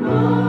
나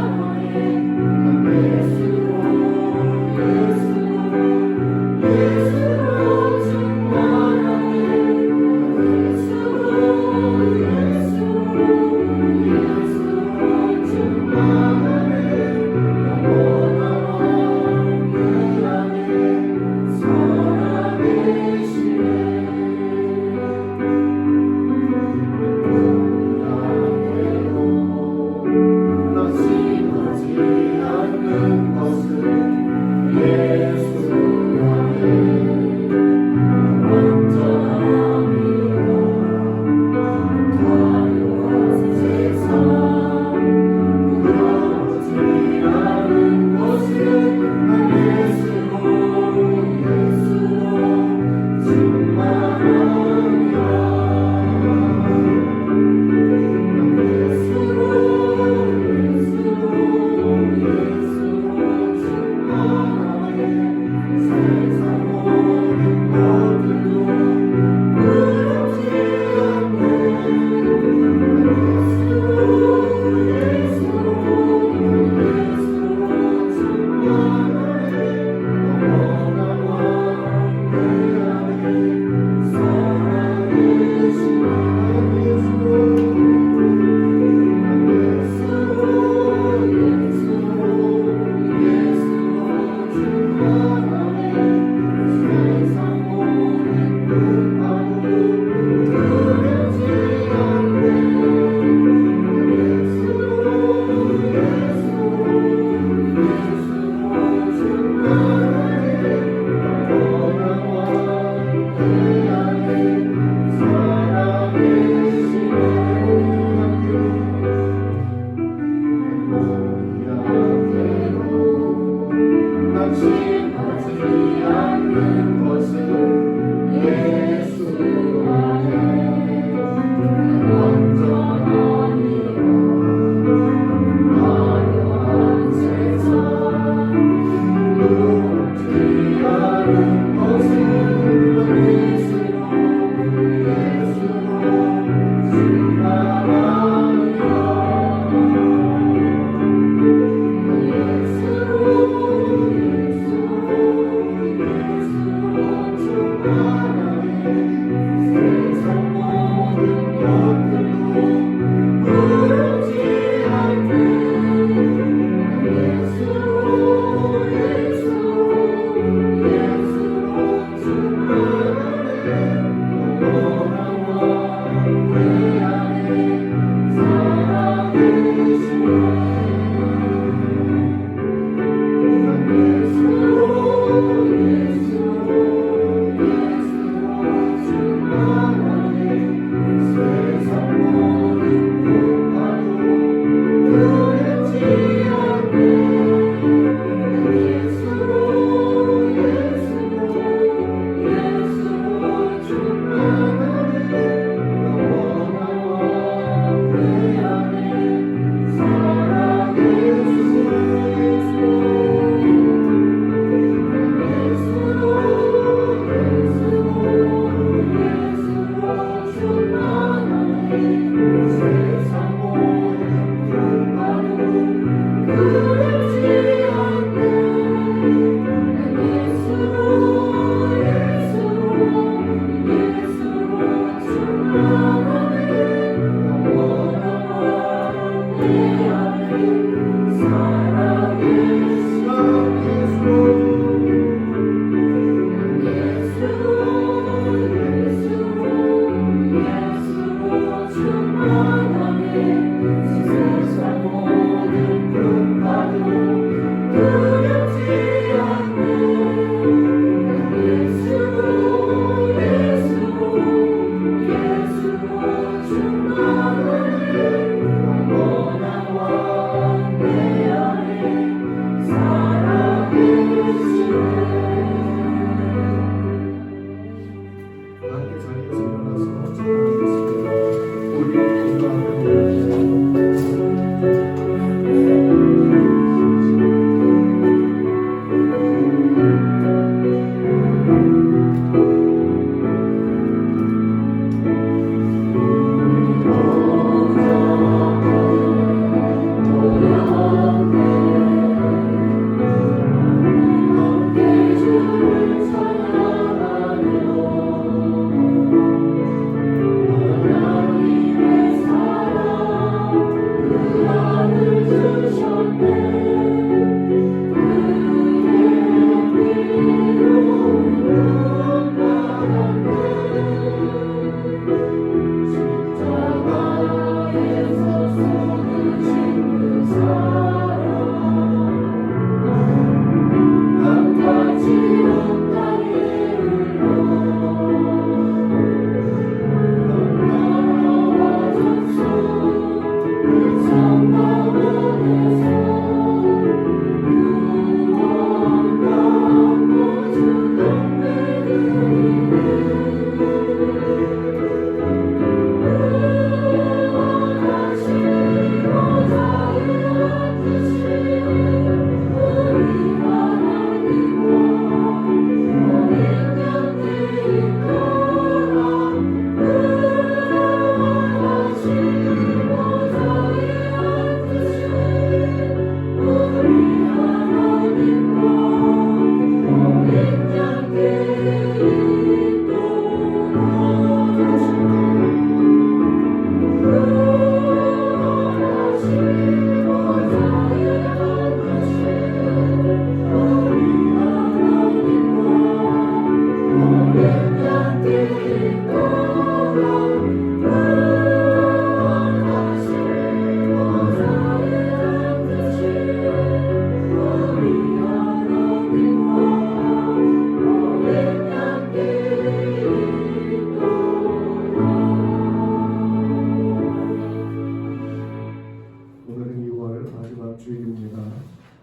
마지막 주일입니다.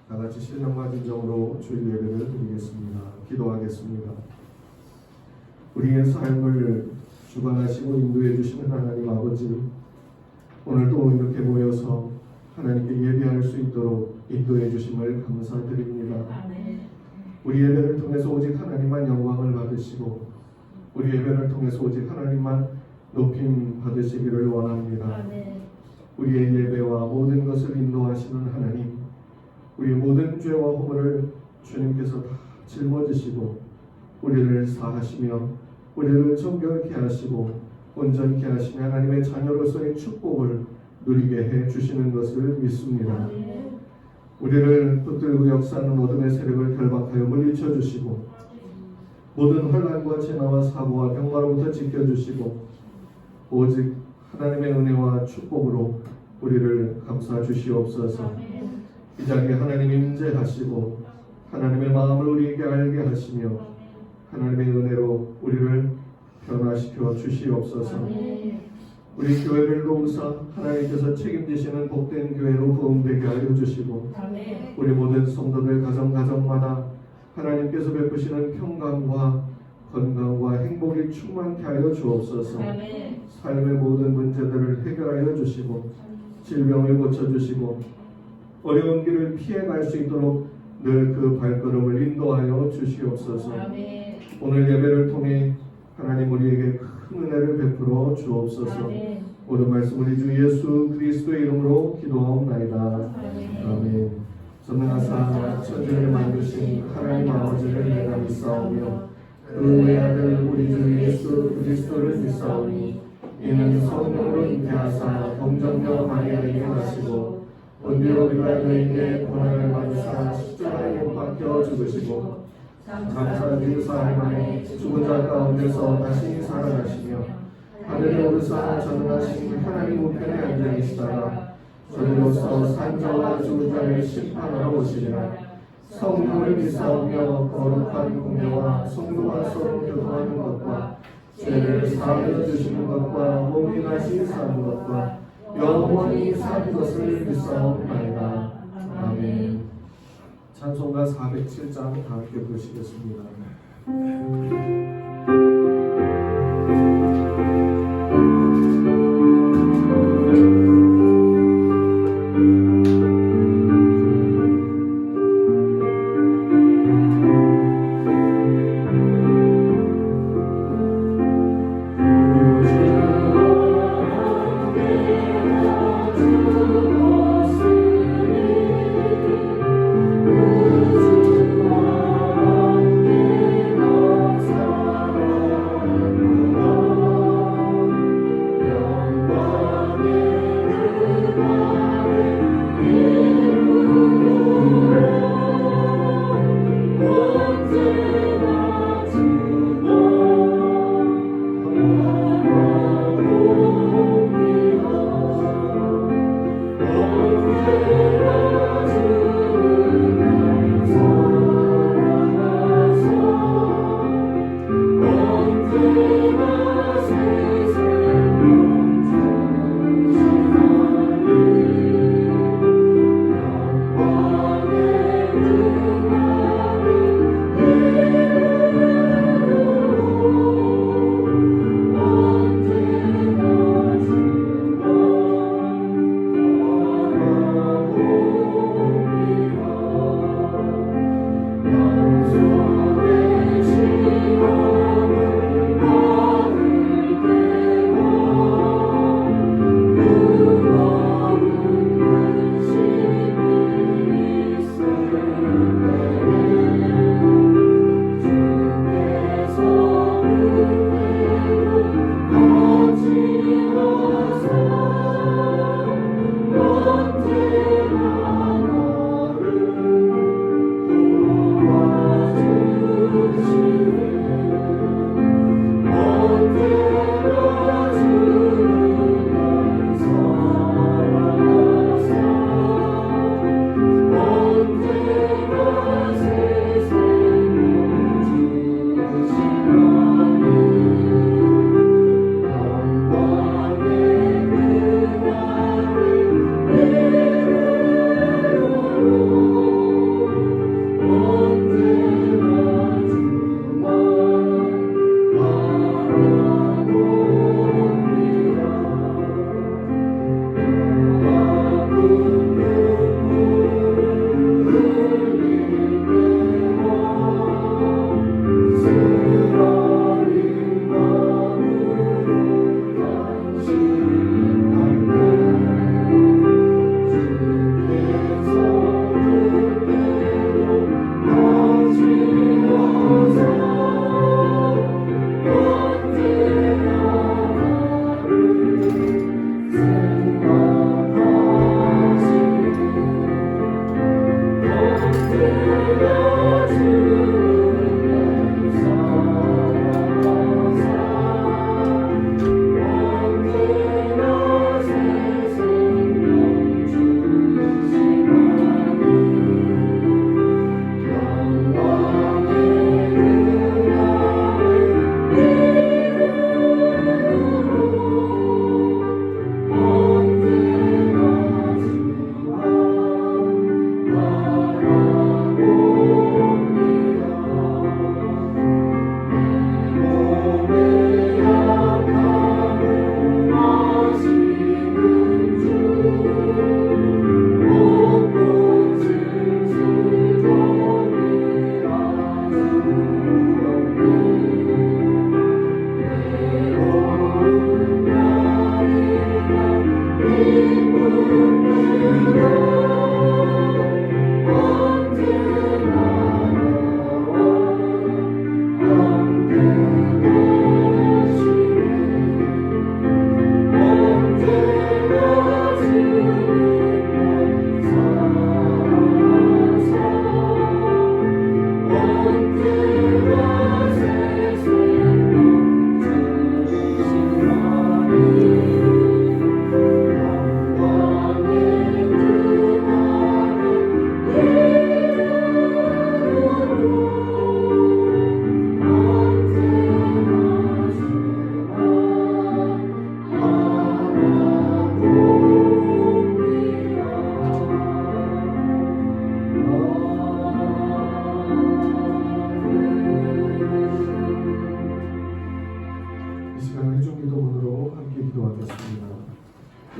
다 같이 신령과 진정으로 주일 예배를 드리겠습니다. 기도하겠습니다. 우리의 삶을 주관하시고 인도해 주시는 하나님 아버지, 오늘도 이렇게 모여서 하나님께 예배할 수 있도록 인도해 주심을 감사드립니다. 우리 예배를 통해서 오직 하나님만 영광을 받으시고 우리 예배를 통해서 오직 하나님만 높임 받으시기를 원합니다. 우리의 예배와 모든 것을 인도하시는 하나님, 우리의 모든 죄와 허물을 주님께서 다 짊어지시고 우리를 사하시며 우리를 정결케 하시고 온전케 하시며 하나님의 자녀로서의 축복을 누리게 해 주시는 것을 믿습니다. 우리를 붙들고 역사하는 어둠의 세력을 결박하여 물리쳐 주시고 모든 혼란과 재난과 사고와 병마로부터 지켜주시고 오직 하나님의 은혜와 축복으로 우리를 감싸 주시옵소서. 이 자리에 하나님 임재하시고 하나님의 마음을 우리에게 알게 하시며 하나님의 은혜로 우리를 변화시켜 주시옵소서. 우리 교회를 도우사 하나님께서 책임지시는 복된 교회로 부흥되게 하여 주시고 우리 모든 성도들 가정마다 하나님께서 베푸시는 평강과 건강과 행복이 충만케 하여 주옵소서. 삶의 모든 문제들을 해결하여 주시고 질병을 고쳐주시고 어려운 길을 피해갈 수 있도록 늘 그 발걸음을 인도하여 주시옵소서. 오늘 예배를 통해 하나님 우리에게 큰 은혜를 베풀어 주옵소서. 모든 말씀 우리 주 예수 그리스도의 이름으로 기도하옵나이다. 아멘. 전능하사 천지를 만드신 하나님 아버지를 내가 믿사오며 그 외아들 우리 주 예수 그리스도를 믿사오니 이는 성령으로 잉태하사 동정녀 마리아에게 나시고 본디오 빌라도에게 고난을 받으사 십자가에 못 박혀 죽으시고 장사주 사흘 만에 죽은 자 가운데서 다시 살아나시며 하늘에 오르사 전능하신 하나님 우편에 앉아 계시다가 저리로서 산자와 죽은 자를 심판하러 오시리라. 성령을 믿사오며 거룩한 공회와 성도가 서로 교통하는 것과 죄를 사하여 주시는 것과 몸이 다시 사는 것과 영원히 사는 것을 믿사옵나이다. 아멘. 찬송가 407장 다 함께 부르시겠습니다. So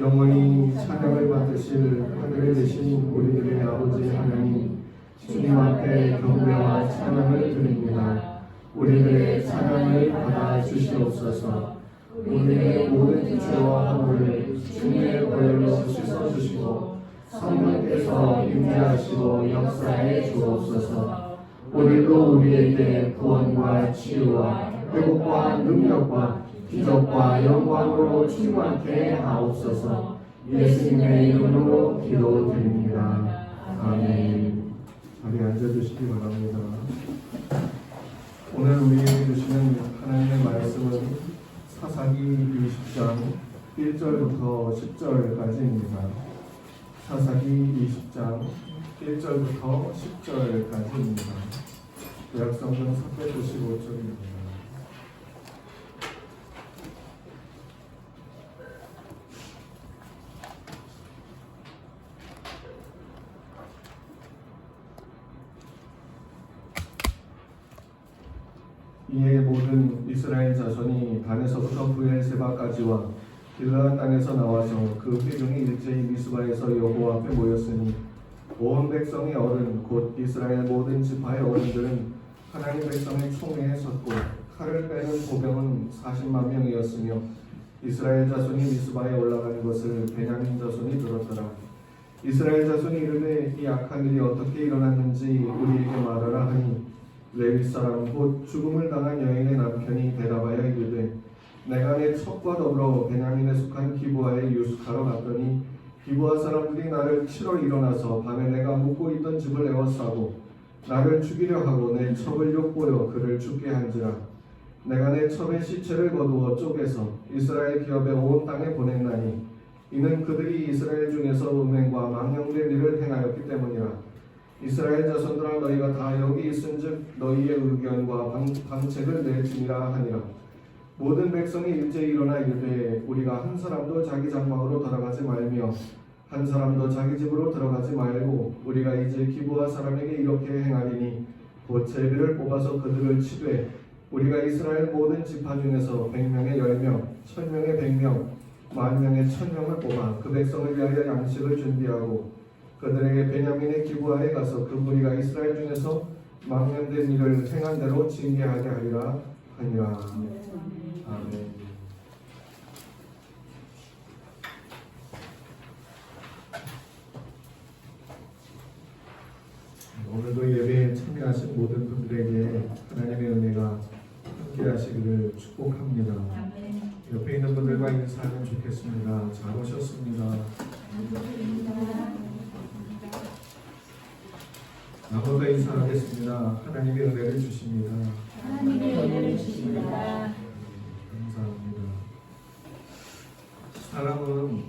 영원히 찬양을 받으실 하늘에 계신 우리들의 아버지 하나님, 주님 앞에 경배와 찬양을 드립니다. 우리들의 찬양을 받아 주시옵소서. 우리의 모든 죄와 허물을 주님의 보혈로 씻어주시고 성령께서 임재하시고 역사해 주옵소서. 오늘도 우리에게 구원과 치유와 회복과 능력과 기적과 영광으로 충만케 하옵소서. 예수님의 이름으로 기도드립니다. 아멘. 자리에 앉아주시기 바랍니다. 오늘 우리에게 주시는 하나님의 말씀은 사사기 20장 1절부터 10절까지입니다. 사사기 20장 1절부터 10절까지입니다. 구약성경 495쪽입니다. 이에 모든 이스라엘 자손이 단에서부터 브엘세바까지와 길르앗 땅에서 나와서 그 회중이 일제히 미스바에서 여호와 앞에 모였으니 온 백성의 어른 곧 이스라엘 모든 지파의 어른들은 하나님 백성의 총회에 섰고 칼을 빼는 보병은 40만 명이었으며 이스라엘 자손이 미스바에 올라가는 것을 베냐민 자손이 들었더라. 이스라엘 자손이 이르되 이 악한 일이 어떻게 일어났는지 우리에게 말하라 하니 레위 사람 곧 죽음을 당한 여인의 남편이 대답하여 이르되 내가 내 첩과 더불어 베냐민에 속한 기브아에 유숙하러 갔더니 기브아 사람들이 나를 치러 일어나서 밤에 내가 묵고 있던 집을 에워싸고 나를 죽이려 하고 내 첩을 욕보여 그를 죽게 한지라. 내가 내 첩의 시체를 거두어 쪼개서 이스라엘 기업의 온 땅에 보냈나니 이는 그들이 이스라엘 중에서 음행과 망령된 일을 행하였기 때문이라. 이스라엘 자손들아 너희가 다 여기 있은즉 너희의 의견과 방책을 낼지니라 하니라. 모든 백성이 일제히 일어나 이르되 우리가 한 사람도 자기 장막으로 돌아가지 말며 한 사람도 자기 집으로 들어가지 말고 우리가 이제 기브아 사람에게 이렇게 행하리니 곧 제비를 뽑아서 그들을 치되 우리가 이스라엘 모든 지파 중에서 100명의 10명, 1000명의 100명, 10,000명의 1000명을 뽑아 그 백성을 위하여 양식을 준비하고 그들에게 베냐민의 기브아에 가서 그 무리가 이스라엘 중에서 망령된 일을 행한 대로 징계하게 하리라 하니라. 아멘. 오늘도 예배에 참여하신 모든 분들에게 하나님의 은혜가 함께하시기를 축복합니다. 옆에 있는 분들과 인사하면 좋겠습니다. 잘 오셨습니다. 아버지 인사하겠습니다. 하나님의 은혜를 주십니다. 하나님의 은혜를 주십니다. 감사합니다. 사람은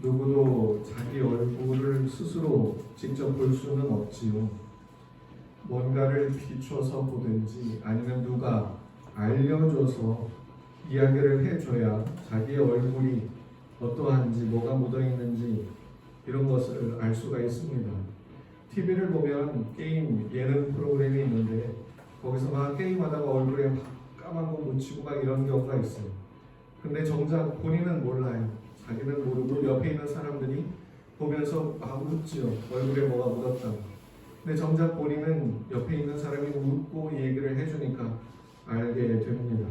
누구도 자기 얼굴을 스스로 직접 볼 수는 없지요. 뭔가를 비춰서 보든지 아니면 누가 알려줘서 이야기를 해줘야 자기 얼굴이 어떠한지 뭐가 묻어있는지 이런 것을 알 수가 있습니다. TV를 보면 게임 예능 프로그램이 있는데 거기서 막 게임하다가 얼굴에 막 까만 거 묻히고 막 이런 경우가 있어요. 근데 정작 본인은 몰라요. 자기는 모르고 옆에 있는 사람들이 보면서 막 웃지요. 얼굴에 뭐가 묻었다고. 근데 정작 본인은 옆에 있는 사람이 웃고 얘기를 해주니까 알게 됩니다.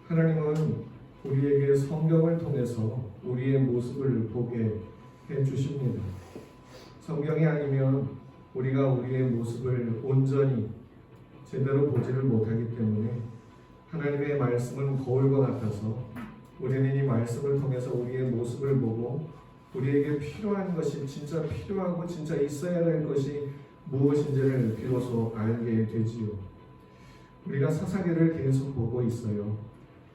하나님은 우리에게 성경을 통해서 우리의 모습을 보게 해주십니다. 성경이 아니면 우리가 우리의 모습을 온전히 제대로 보지를 못하기 때문에 하나님의 말씀은 거울과 같아서 우리는 이 말씀을 통해서 우리의 모습을 보고 우리에게 필요한 것이 진짜 필요하고 진짜 있어야 될 것이 무엇인지를 비로소 알게 되지요. 우리가 사사기를 계속 보고 있어요.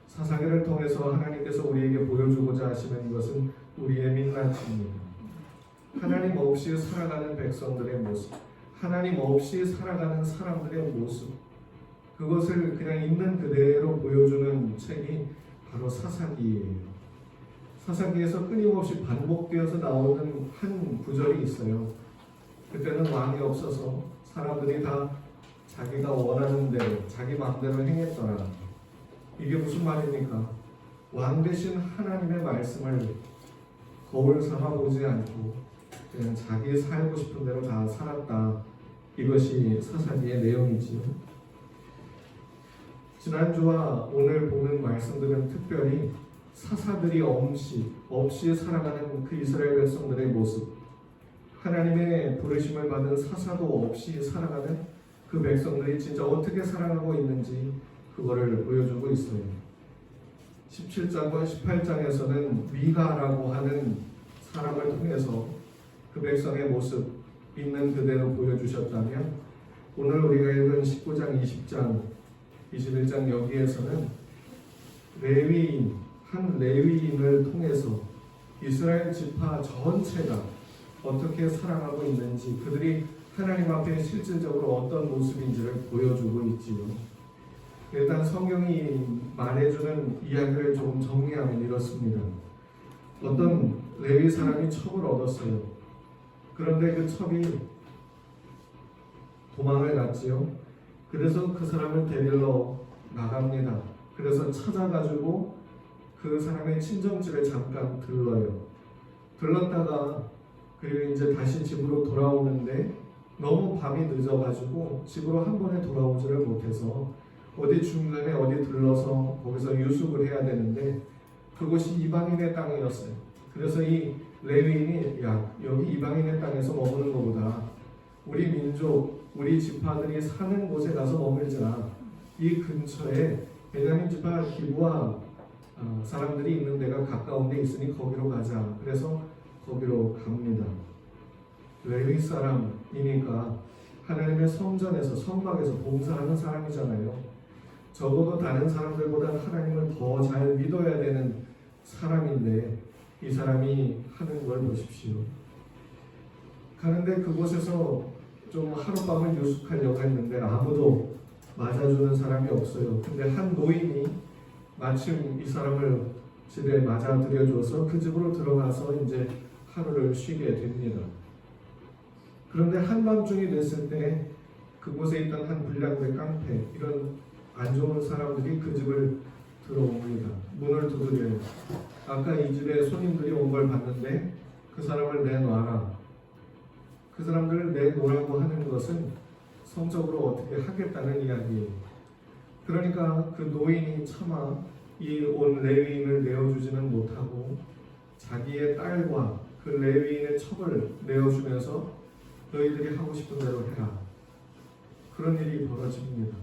사사기를 통해서 하나님께서 우리에게 보여주고자 하시는 것은 우리의 민낯입니다. 하나님 없이 살아가는 백성들의 모습, 하나님 없이 살아가는 사람들의 모습, 그것을 그냥 있는 그대로 보여주는 책이 바로 사사기예요. 사사기에서 끊임없이 반복되어서 나오는 한 구절이 있어요. 그때는 왕이 없어서 사람들이 다 자기가 원하는 대로 자기 마음대로 행했더라. 이게 무슨 말입니까? 왕 대신 하나님의 말씀을 거울 삼아 보지 않고 그냥 자기 살고 싶은 대로 다 살았다. 이것이 사사기의 내용이지요. 지난주와 오늘 보는 말씀들은 특별히 사사들이 없이 살아가는 그 이스라엘 백성들의 모습, 하나님의 부르심을 받은 사사도 없이 살아가는 그 백성들이 진짜 어떻게 살아가고 있는지 그거를 보여주고 있어요. 17장과 18장에서는 미가라고 하는 사람을 통해서 그 백성의 모습 있는 그대로 보여주셨다면 오늘 우리가 읽은 19장, 20장, 21장 여기에서는 한 레위인을 통해서 이스라엘 지파 전체가 어떻게 살아가고 있는지 그들이 하나님 앞에 실질적으로 어떤 모습인지를 보여주고 있지요. 일단 성경이 말해주는 이야기를 조금 정리하면 이렇습니다. 어떤 레위 사람이 첩을 얻었어요. 그런데 그 첩이 도망을 갔지요. 그래서 그 사람을 데리러 나갑니다. 그래서 찾아가지고 그 사람의 친정집에 잠깐 들러요. 들렀다가 그리고 이제 다시 집으로 돌아오는데 너무 밤이 늦어가지고 집으로 한 번에 돌아오지를 못해서 어디 중간에 어디 들러서 거기서 유숙을 해야 되는데 그곳이 이방인의 땅이었어요. 그래서 이 레위인이 여기 이방인의 땅에서 머무는 것보다 우리 민족, 우리 지파들이 사는 곳에 가서 머물자. 이 근처에 베냐민 지파 기브아 사람들이 있는 데가 가까운 데 있으니 거기로 가자. 그래서 거기로 갑니다. 레위 사람이니까 하나님의 성전에서 성막에서 봉사하는 사람이잖아요. 적어도 다른 사람들보다 하나님을 더 잘 믿어야 되는 사람인데 이 사람이 하는 걸 보십시오. 가는데 그곳에서 좀 하룻밤을 유숙하려고 했는데 아무도 맞아주는 사람이 없어요. 근데 한 노인이 마침 이 사람을 집에 맞아들여줘서 그 집으로 들어가서 이제 하루를 쉬게 됩니다. 그런데 한밤중이 됐을 때 그곳에 있던 한 불량배 깡패, 이런 안 좋은 사람들이 그 집을 들어옵니다. 문을 두드려요. 아까 이 집에 손님들이 온 걸 봤는데 그 사람을 내놔라. 그 사람들을 내놓으라고 하는 것은 성적으로 어떻게 하겠다는 이야기예요. 그러니까 그 노인이 차마 이 온 레위인을 내어주지는 못하고 자기의 딸과 그 레위인의 첩을 내어주면서 너희들이 하고 싶은 대로 해라. 그런 일이 벌어집니다.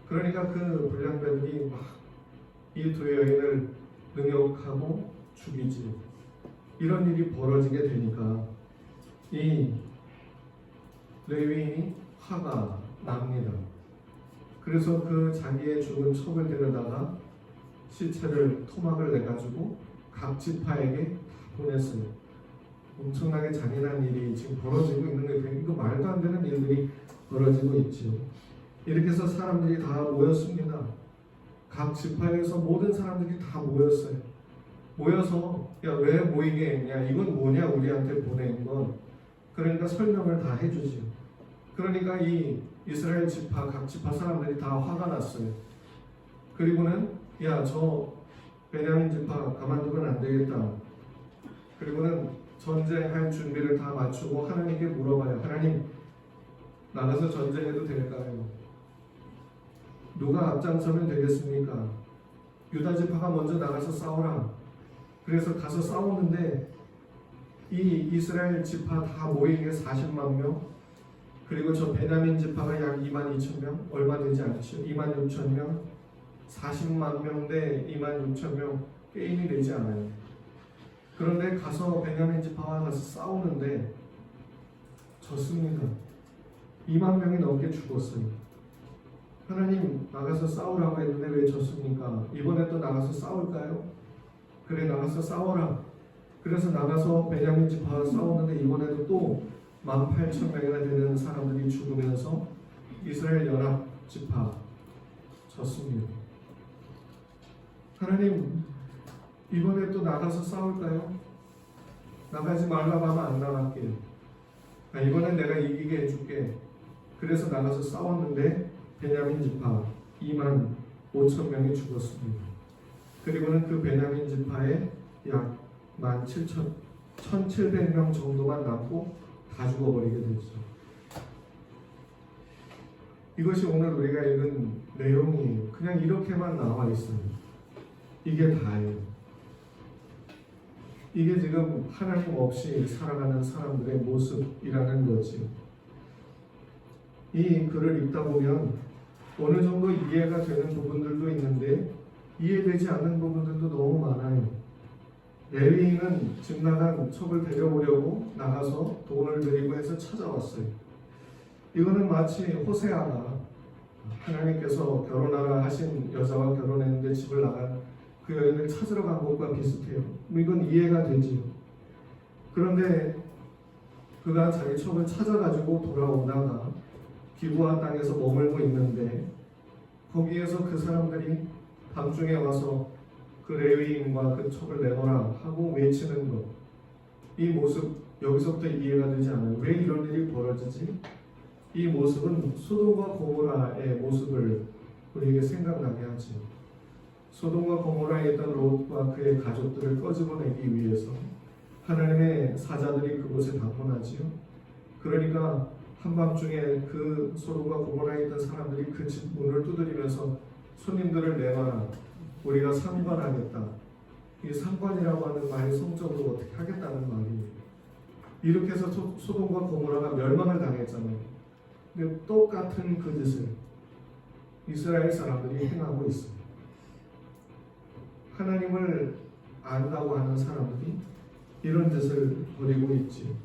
그러니까 그 불량배들이 막 이 두 여인을 능욕하고 죽이지. 이런 일이 벌어지게 되니까 이 레위인이 화가 납니다. 그래서 그 자기의 죽은 첩을 데려다가 시체를 토막을 내가지고 각 지파에게 보냈어요. 엄청나게 잔인한 일이 지금 벌어지고 있는 거예요. 이거 말도 안 되는 일들이 벌어지고 있죠. 이렇게 해서 사람들이 다 모였습니다. 각 지파에서 모든 사람들이 다 모였어요. 모여서 야, 왜 모이게 했냐? 이건 뭐냐? 우리한테 보낸 건. 그러니까 설명을 다 해주죠. 그러니까 이 이스라엘 지파 각 지파 사람들이 다 화가 났어요. 그리고는 야, 저 베냐민 지파 가만두면 안 되겠다. 그리고는 전쟁할 준비를 다 마치고 하나님께 물어봐요. 하나님, 나가서 전쟁해도 될까요? 누가 앞장서면 되겠습니까? 유다 지파가 먼저 나가서 싸우라. 그래서 가서 싸우는데 이 이스라엘 지파 다 모인 게 40만 명, 그리고 저 베냐민 지파가 약 2만 2천 명, 얼마 되지 않죠? 2만 6천 명, 40만 명 대 2만 6천 명, 게임이 되지 않아요. 그런데 가서 베냐민 지파와 가서 싸우는데 졌습니다. 2만 명이 넘게 죽었어요. 하나님, 나가서 싸우라고 했는데 왜 졌습니까? 이번에 또 나가서 싸울까요? 그래, 나가서 싸워라. 그래서 나가서 베냐민 지파와 싸우는데 이번에도 또 18,000명이나 되는 사람들이 죽으면서 이스라엘 연합 지파 졌습니다. 하나님, 이번에 또 나가서 싸울까요? 나가지 말라고 하면 안 나갈게요. 이번엔 내가 이기게 해줄게. 그래서 나가서 싸웠는데 베냐민 지파 2만 5천 명이 죽었습니다. 그리고는 그 베냐민 지파에 약 17,000명 정도만 남고 다 죽어버리게 됐죠. 이것이 오늘 우리가 읽은 내용이에요. 그냥 이렇게만 나와 있어요. 이게 다예요. 이게 지금 하나님 없이 살아가는 사람들의 모습이라는 거지요. 이 글을 읽다 보면 어느 정도 이해가 되는 부분들도 있는데 이해되지 않는 부분들도 너무 많아요. 레위인은 집 나간 첩을 데려오려고 나가서 돈을 드리고 해서 찾아왔어요. 이거는 마치 호세아가 하나님께서 결혼하라 하신 여자와 결혼했는데 집을 나간 그 여인을 찾으러 간 것과 비슷해요. 이건 이해가 되지요. 그런데 그가 자기 첩을 찾아가지고 돌아오다가 기브아 땅에서 머물고 있는데 거기에서 그 사람들이 밤중에 와서 그 레위인과 그 첩을 내놓으라 하고 외치는 것, 이 모습 여기서부터 이해가 되지 않아요. 왜 이런 일이 벌어지지? 이 모습은 소돔과 고모라의 모습을 우리에게 생각나게 하죠. 소돔과 고모라에 있던 롯과 그의 가족들을 꺼집어내기 위해서 하나님의 사자들이 그곳에 방문하지요. 그러니까 한밤중에 그 소돔과 고모라에 있던 사람들이 그 집 문을 두드리면서 손님들을 내놔라. 우리가 상관하겠다. 이 상관이라고 하는 말이 성적으로 어떻게 하겠다는 말이에요. 이렇게 해서 소돔과 고모라가 멸망을 당했잖아요. 근데 똑같은 그 짓을 이스라엘 사람들이 행하고 있습니다. 하나님을 안다고 하는 사람들이 이런 짓을 벌이고 있지.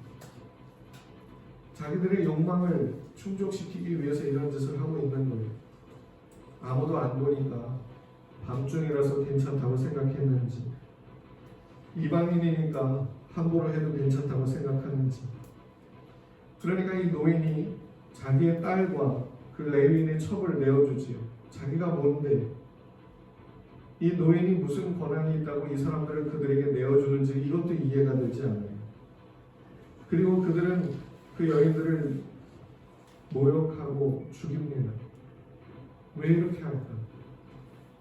자기들의 욕망을 충족시키기 위해서 이런 짓을 하고 있는 거예요. 아무도 안 보니까 밤중이라서 괜찮다고 생각했는지, 이방인이니까 함부로 해도 괜찮다고 생각하는지. 그러니까 이 노인이 자기의 딸과 그 레위인의 첩을 내어주지요. 자기가 뭔데? 이 노인이 무슨 권한이 있다고 이 사람들을 그들에게 내어주는지 이것도 이해가 되지 않아요. 그리고 그들은 그 여인들을 모욕하고 죽입니다. 왜 이렇게 할까?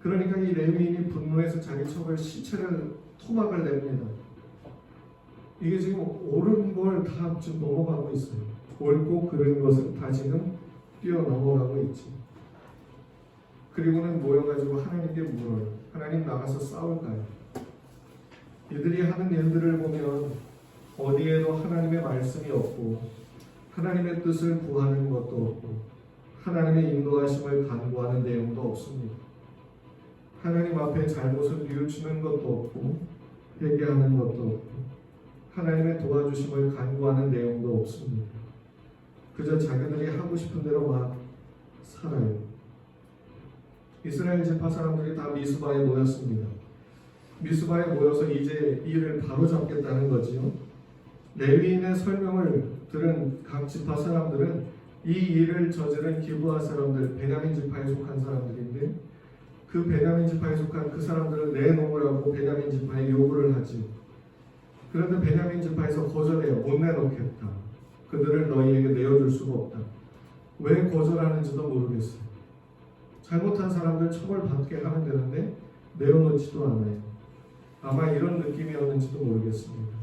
그러니까 이 레위인이 분노해서 자기 첩을 시체를 토막을 냅니다. 이게 지금 옳은 걸 다 지금 넘어가고 있어요. 옳고 그른 것을 다 지금 뛰어넘어가고 있지. 그리고는 모여가지고 하나님께 물어요. 하나님, 나가서 싸울까요? 이들이 하는 일들을 보면 어디에도 하나님의 말씀이 없고 하나님의 뜻을 구하는 것도 없고 하나님의 인도하심을 간구하는 내용도 없습니다. 하나님 앞에 잘못을 뉘우치는 것도 없고 회개하는 것도 없고 하나님의 도와주심을 간구하는 내용도 없습니다. 그저 자기들이 하고 싶은 대로 막 살아요. 이스라엘 지파 사람들이 다 미스바에 모였습니다. 미스바에 모여서 이제 일을 바로잡겠다는 거지요. 레위인의 설명을 들은 각 지파 사람들은 이 일을 저지른 기브아 사람들, 베냐민 지파에 속한 사람들인데 그 베냐민 지파에 속한 그 사람들을 내놓으라고 베냐민 지파에 요구를 하지. 그런데 베냐민 지파에서 거절해요. 못 내놓겠다. 그들을 너희에게 내어줄 수가 없다. 왜 거절하는지도 모르겠어요. 잘못한 사람들 처벌받게 하면 되는데 내어놓지도 않아요. 아마 이런 느낌이었는지도 모르겠습니다.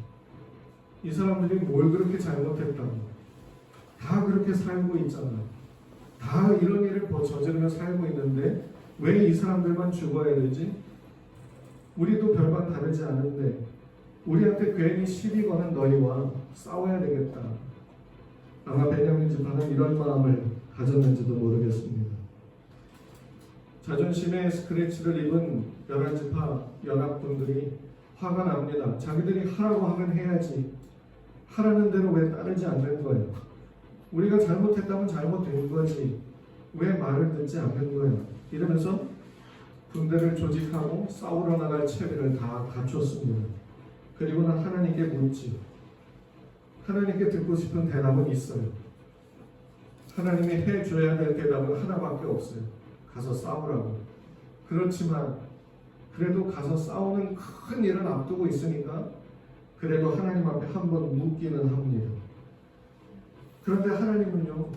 이 사람들이 뭘 그렇게 잘못했다고. 다 그렇게 살고 있잖아. 다 이런 일을 저지르며 살고 있는데 왜 이 사람들만 죽어야 되지? 우리도 별반 다르지 않은데 우리한테 괜히 시비 거는 너희와 싸워야 되겠다. 아마 베냐민 지파는 이런 마음을 가졌는지도 모르겠습니다. 자존심에 스크래치를 입은 11지파 연합군들이 화가 납니다. 자기들이 하라고 하면 해야지. 하라는 대로 왜 따르지 않는 거예요? 우리가 잘못했다면 잘못된 거지. 왜 말을 듣지 않는 거예요? 이러면서 군대를 조직하고 싸우러 나갈 채비를 다 갖췄습니다. 그리고는 하나님께 묻지. 하나님께 듣고 싶은 대답은 있어요. 하나님이 해줘야 될 대답은 하나밖에 없어요. 가서 싸우라고. 그렇지만 그래도 가서 싸우는 큰 일을 앞두고 있으니까 그래도 하나님 앞에 한번 묻기는 합니다. 그런데 하나님은요,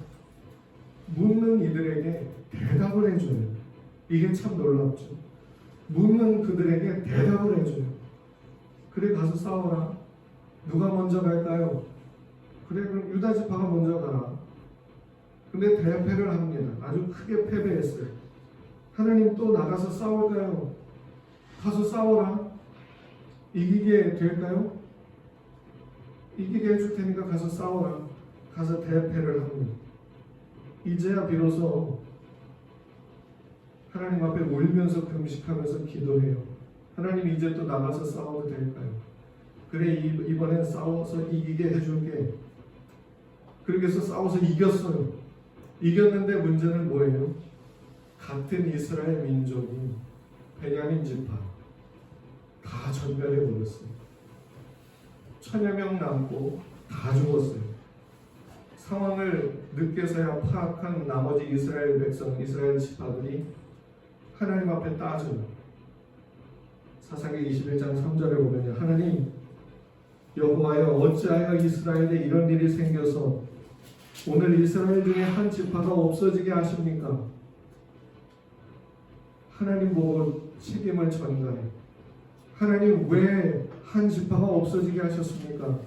묻는 이들에게 대답을 해줘요. 이게 참 놀랍죠. 묻는 그들에게 대답을 해줘요. 그래, 가서 싸워라. 누가 먼저 갈까요? 그래, 그럼 유다 지파가 먼저 가라. 근데 대패를 합니다. 아주 크게 패배했어요. 하나님 또 나가서 싸울까요? 가서 싸워라. 이기게 될까요? 이기게 해줄 테니까 가서 싸워라. 가서 대패를 합니다. 이제야 비로소 하나님 앞에 울면서 금식하면서 기도해요. 하나님, 이제 또 나가서 싸워도 될까요? 그래, 이번엔 싸워서 이기게 해줄게. 그렇게 해서 싸워서 이겼어요. 이겼는데 문제는 뭐예요? 같은 이스라엘 민족이 베냐민 지파 다 전멸해 버렸어요. 1000여 명 남고 다 죽었어요. 상황을 늦게서야 파악한 나머지 이스라엘 백성, 이스라엘 지파들이 하나님 앞에 따져요. 사사기 21장 3절에 보면 하나님, 여호와여, 어찌하여 이스라엘에 이런 일이 생겨서 오늘 이스라엘 중에 한 지파가 없어지게 하십니까? 하나님 보고 책임을 전가해. 하나님, 왜 한 지파가 없어지게 하셨습니까?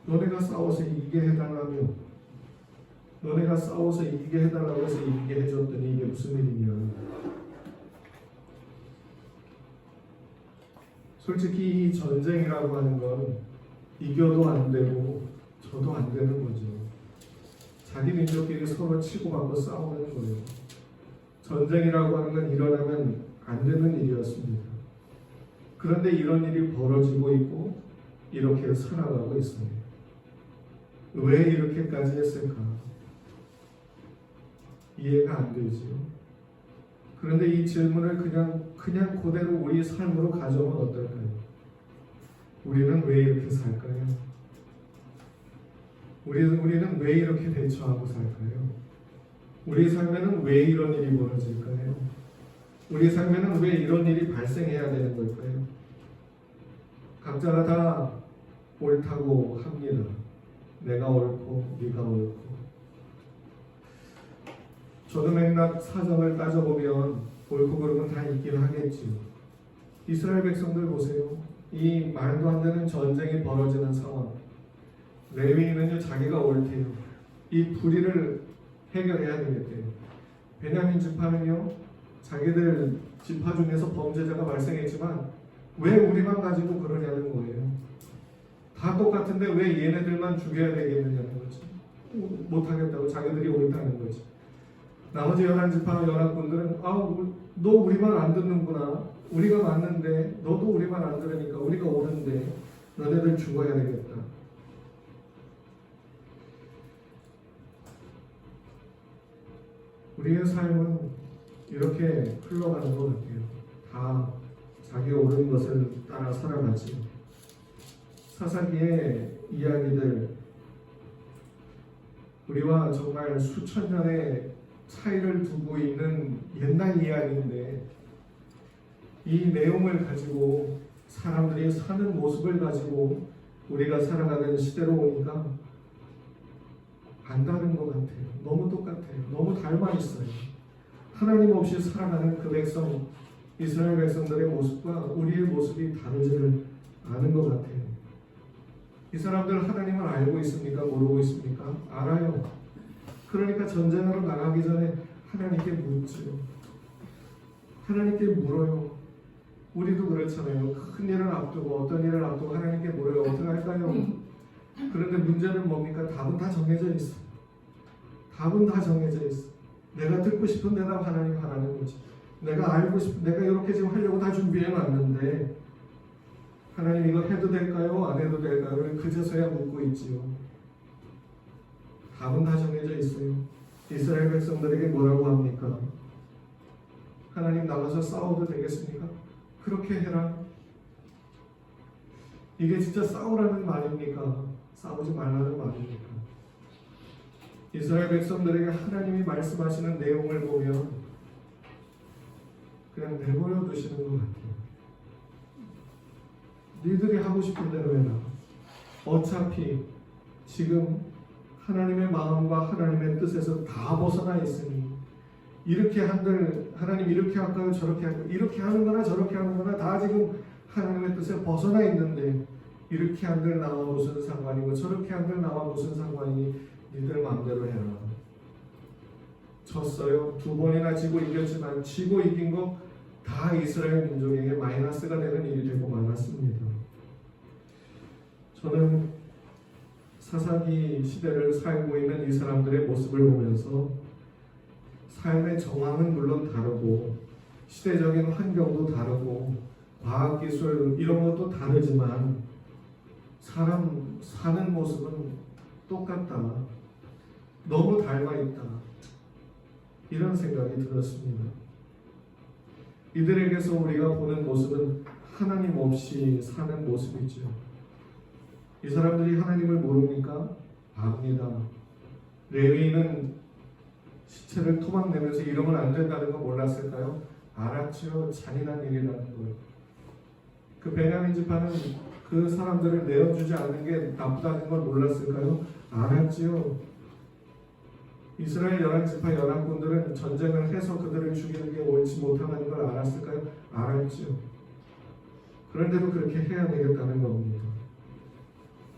너네가 싸워서 이기게 해달라며, 너네가 싸워서 이기게 해달라고 해서 이기게 해줬더니 이게 무슨 일이냐. 솔직히 이 전쟁이라고 하는 건 이겨도 안 되고 져도 안 되는 거죠. 자기 민족끼리 서로 치고받고 싸우는 거예요. 전쟁이라고 하는 건 일어나면 안 되는 일이었습니다. 그런데 이런 일이 벌어지고 있고 이렇게 살아가고 있습니다. 왜 이렇게까지 했을까? 이해가 안 되지요. 그런데 이 질문을 그냥 그대로 우리 삶으로 가져오면 어떨까요? 우리는 왜 이렇게 살까요? 우리는 왜 이렇게 대처하고 살까요? 우리 삶에는 왜 이런 일이 벌어질까요? 우리 삶에는 왜 이런 일이 발생해야 되는 걸까요? 각자가 다 옳다고 합니다. 내가 옳고 네가 옳고. 저도 맥락 사정을 따져보면 옳고 그름은 다 있긴 하겠지요. 이스라엘 백성들 보세요. 이 말도 안 되는 전쟁이 벌어지는 상황. 레위인은요, 자기가 옳대요. 이 불의를 해결해야 되겠대요. 베냐민 지파는요, 자기들 지파 중에서 범죄자가 발생했지만 왜 우리만 가지고 그러냐는 거예요. 다 똑같은데 왜 얘네들만 죽여야 되겠느냐는 거지. 못하겠다고 자기들이 옳다는 거지. 나머지 11지파 연합군들은 너 우리 말 안 듣는구나. 우리가 맞는데 너도 우리 말 안 들으니까 우리가 옳은데 너네들 죽어야 되겠다. 우리의 삶은 이렇게 흘러가는 것 같아요. 다 자기 옳은 것을 따라 살아가지. 사사기의 이야기들, 우리와 정말 수천 년의 차이를 두고 있는 옛날 이야기인데, 이 내용을 가지고 사람들이 사는 모습을 가지고 우리가 살아가는 시대로 오니까 안 다른 것 같아요. 너무 똑같아요. 너무 닮아 있어요. 하나님 없이 살아가는 그 백성, 이스라엘 백성들의 모습과 우리의 모습이 다르지를 않은 것 같아요. 이 사람들 하나님을 알고 있습니까? 모르고 있습니까? 알아요. 그러니까 전쟁으로 나가기 전에 하나님께 묻죠. 하나님께 물어요. 우리도 그렇잖아요. 큰 일을 앞두고 어떤 일을 앞두고 하나님께 물어요. 어떻게 할까요? 그런데 문제는 뭡니까? 답은 다 정해져 있어. 답은 다 정해져 있어. 내가 듣고 싶은 대답 하나님 하라는 거지. 내가 알고 싶은, 내가 이렇게 지금 하려고 다 준비해 놨는데 하나님 이거 해도 될까요? 안 해도 될까요? 그제서야 묻고 있지요. 답은 다 정해져 있어요. 이스라엘 백성들에게 뭐라고 합니까? 하나님 나가서 싸워도 되겠습니까? 그렇게 해라. 이게 진짜 싸우라는 말입니까? 싸우지 말라는 말입니까? 이스라엘 백성들에게 하나님이 말씀하시는 내용을 보면 그냥 내버려 두시는 것 같아요. 니들이 하고 싶은 대로 해라. 어차피 지금 하나님의 마음과 하나님의 뜻에서 다 벗어나 있으니 이렇게 한들 하나님 이렇게 할까요? 저렇게 할까요? 이렇게 하는 거나 저렇게 하는 거나 다 지금 하나님의 뜻에 벗어나 있는데 이렇게 한들 나와 무슨 상관이고 저렇게 한들 나와 무슨 상관이니 니들 마음대로 해라. 졌어요. 2번이나 지고 이겼지만 지고 이긴 거 다 이스라엘 민족에게 마이너스가 되는 일이 되고 말았습니다. 저는 사사기 시대를 살고 있는 이 사람들의 모습을 보면서 삶의 정황은 물론 다르고 시대적인 환경도 다르고 과학기술 이런 것도 다르지만 사람 사는 모습은 똑같다. 너무 닮아 있다. 이런 생각이 들었습니다. 이들에게서 우리가 보는 모습은 하나님 없이 사는 모습이죠. 이 사람들이 하나님을 모릅니까? 압니다. 레위인은 시체를 토막내면서 이러면 안 된다는 거 몰랐을까요? 알았죠. 잔인한 일이라는 걸. 그 베냐민 지파는 그 사람들을 내어주지 않는 게 나쁘다는 걸 몰랐을까요? 알았지요. 이스라엘 11지파 연합군들은 전쟁을 해서 그들을 죽이는 게 옳지 못하다는 걸 알았을까요? 알았지요. 그런데도 그렇게 해야 되겠다는 겁니다.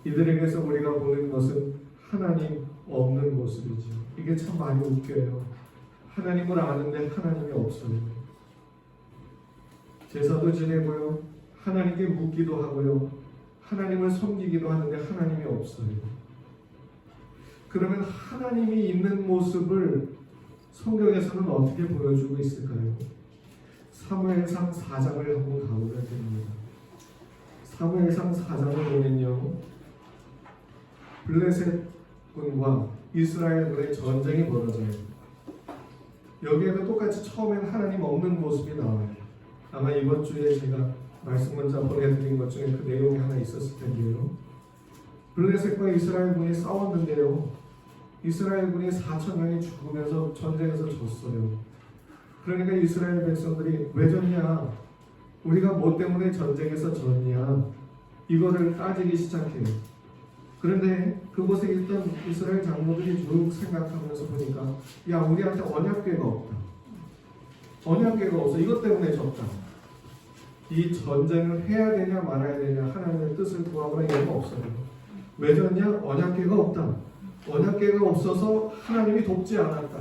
이들에게서 우리가 보는 것은 하나님 없는 모습이죠. 이게 참 많이 웃겨요. 하나님을 아는데 하나님이 없어요. 제사도 지내고요. 하나님께 묻기도 하고요. 하나님을 섬기기도 하는데 하나님이 없어요. 그러면 하나님이 있는 모습을 성경에서는 어떻게 보여주고 있을까요? 사무엘상 4장을 한번 가보면 됩니다. 사무엘상 4장을 보면요. 블레셋 군과 이스라엘 군의 전쟁이 벌어져요. 여기에도 똑같이 처음엔 하나님 없는 모습이 나와요. 아마 이번 주에 제가 말씀 문자 보내드린 것 중에 그 내용이 하나 있었을 텐데요. 블레셋과 이스라엘 군이 싸웠는데요. 이스라엘 군이 4,000명이 죽으면서 전쟁에서 졌어요. 그러니까 이스라엘 백성들이 왜 졌냐? 우리가 뭐 때문에 전쟁에서 졌냐? 이거를 따지기 시작해요. 그런데 그곳에 있던 이스라엘 장로들이 쭉 생각하면서 보니까 야, 우리한테 언약궤가 없다. 언약궤가 없어. 이것 때문에 졌다. 이 전쟁을 해야 되냐 말아야 되냐 하나님의 뜻을 구하거나 이런 거 없어요. 왜 졌냐? 언약궤가 없다. 언약궤가 없어서 하나님이 돕지 않았다.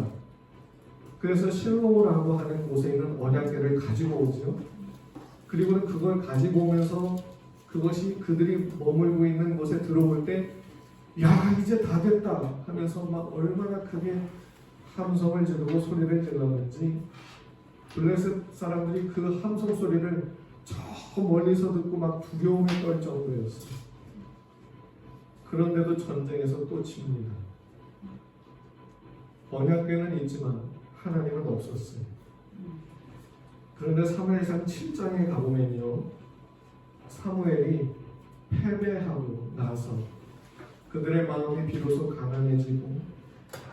그래서 실로라고 하는 곳에 있는 언약궤를 가지고 오죠. 그리고는 그걸 가지고 오면서 그것이 그들이 머물고 있는 곳에 들어올 때 야, 이제 다 됐다 하면서 막 얼마나 크게 함성을 지르고 소리를 질렀는지 블레셋 사람들이 그 함성 소리를 저 멀리서 듣고 막 두려움에 떨 정도였어요. 그런데도 전쟁에서 또 집니다. 언약궤는 있지만 하나님은 없었어요. 그런데 사무엘상 7장에 가보면요, 사무엘이 패배하고 나서 그들의 마음이 비로소 가난해지고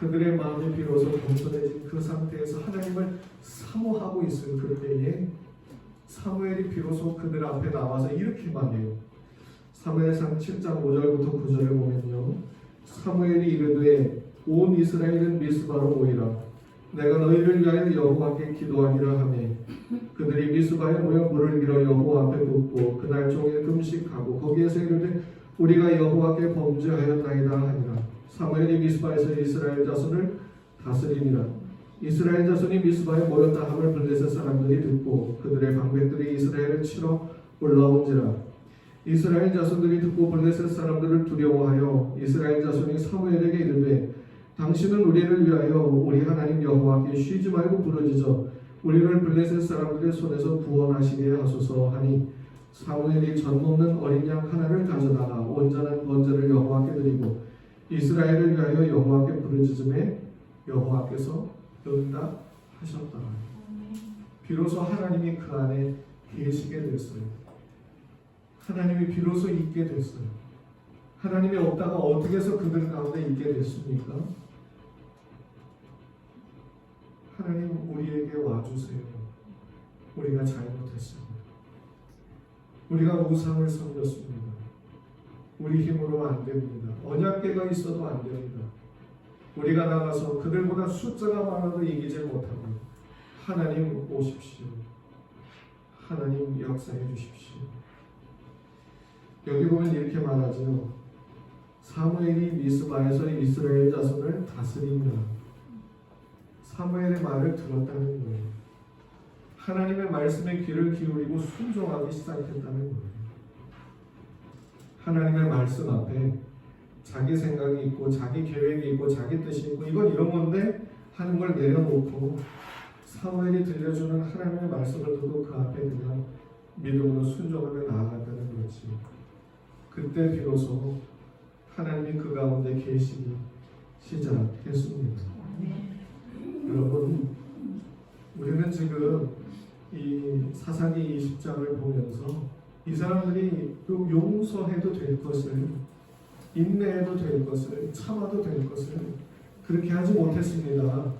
그들의 마음이 비로소 겸손해진 그 상태에서 하나님을 사모하고 있을 그때에 사무엘이 비로소 그들 앞에 나와서 이렇게 말해요. 사무엘상 7장 5절부터 9절을 보면요, 사무엘이 이르되 온 이스라엘은 미스바로 모이라. 내가 너희를 위하여 여호와께 기도하기를 하매 그들이 미스바에 모여 물을 빌어 여호와 앞에 붓고 그날 종일 금식하고 거기에서 이르되 우리가 여호와께 범죄하였나이다 하니라. 사무엘이 미스바에서 이스라엘 자손을 다스리니라. 이스라엘 자손이 미스바에 모였다 함을 블레셋 사람들이 듣고 그들의 방백들이 이스라엘을 치러 올라온지라. 이스라엘 자손들이 듣고 블레셋 사람들을 두려워하여 이스라엘 자손이 사무엘에게 이르되 당신은 우리를 위하여 우리 하나님 여호와께 쉬지 말고 부르짖어 우리를 블레셋 사람들의 손에서 구원하시게 하소서 하니 사무엘이 젖 먹는 어린 양 하나를 가져다가 온전한 번제를 여호와께 드리고 이스라엘을 위하여 여호와께 부르짖음에 여호와께서 응답하셨다. 비로소 하나님이 그 안에 계시게 됐어요. 하나님이 비로소 있게 됐어요. 하나님이 없다가 어떻게 해서 그들 가운데 있게 됐습니까? 하나님 우리에게 와주세요. 우리가 잘못했습니다. 우리가 우상을 섬겼습니다. 우리 힘으로 안 됩니다. 언약궤가 있어도 안 됩니다. 우리가 나가서 그들보다 숫자가 많아도 이기지 못하고 하나님 오십시오. 하나님 역사해 주십시오. 여기 보면 이렇게 말하죠. 사무엘이 미스바에서 이스라엘 자손을 다스립니다. 사무엘의 말을 들었다는 거예요. 하나님의 말씀에 귀를 기울이고 순종하기 시작했다는 거예요. 하나님의 말씀 앞에 자기 생각이 있고 자기 계획이 있고 자기 뜻이 있고 이건 이런 건데 하는 걸 내려놓고 사무엘이 들려주는 하나님의 말씀을 듣고 그 앞에 그냥 믿음으로 순종하며 나아간다는 거지. 그때 비로소 하나님이 그 가운데 계시기 시작했습니다. 여러분, 우리는 지금 이 사사기 20장을 보면서 이 사람들이 용서해도 될 것을, 인내해도 될 것을, 참아도 될 것을 그렇게 하지 못했습니다.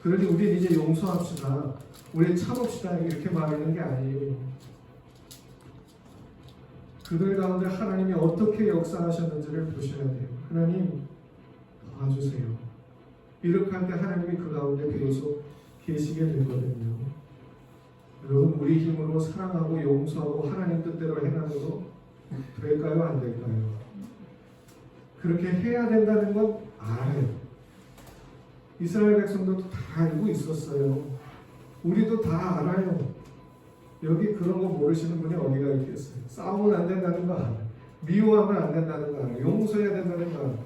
그러니 우리 이제 용서합시다, 우리 참읍시다 이렇게 말하는 게 아니에요. 그들 가운데 하나님이 어떻게 역사하셨는지를 보셔야 돼요. 하나님 도와주세요. 이렇게 할 때 하나님이 그 가운데 비로소 계시게 되거든요. 여러분, 우리 힘으로 사랑하고 용서하고 하나님 뜻대로 해나가는 거 될까요? 안 될까요? 그렇게 해야 된다는 건 알아요. 이스라엘 백성들도 다 알고 있었어요. 우리도 다 알아요. 여기 그런 거 모르시는 분이 어디가 있겠어요? 싸우면 안 된다는 거 알아요. 미워하면 안 된다는 거 알아요. 용서해야 된다는 거 알아요.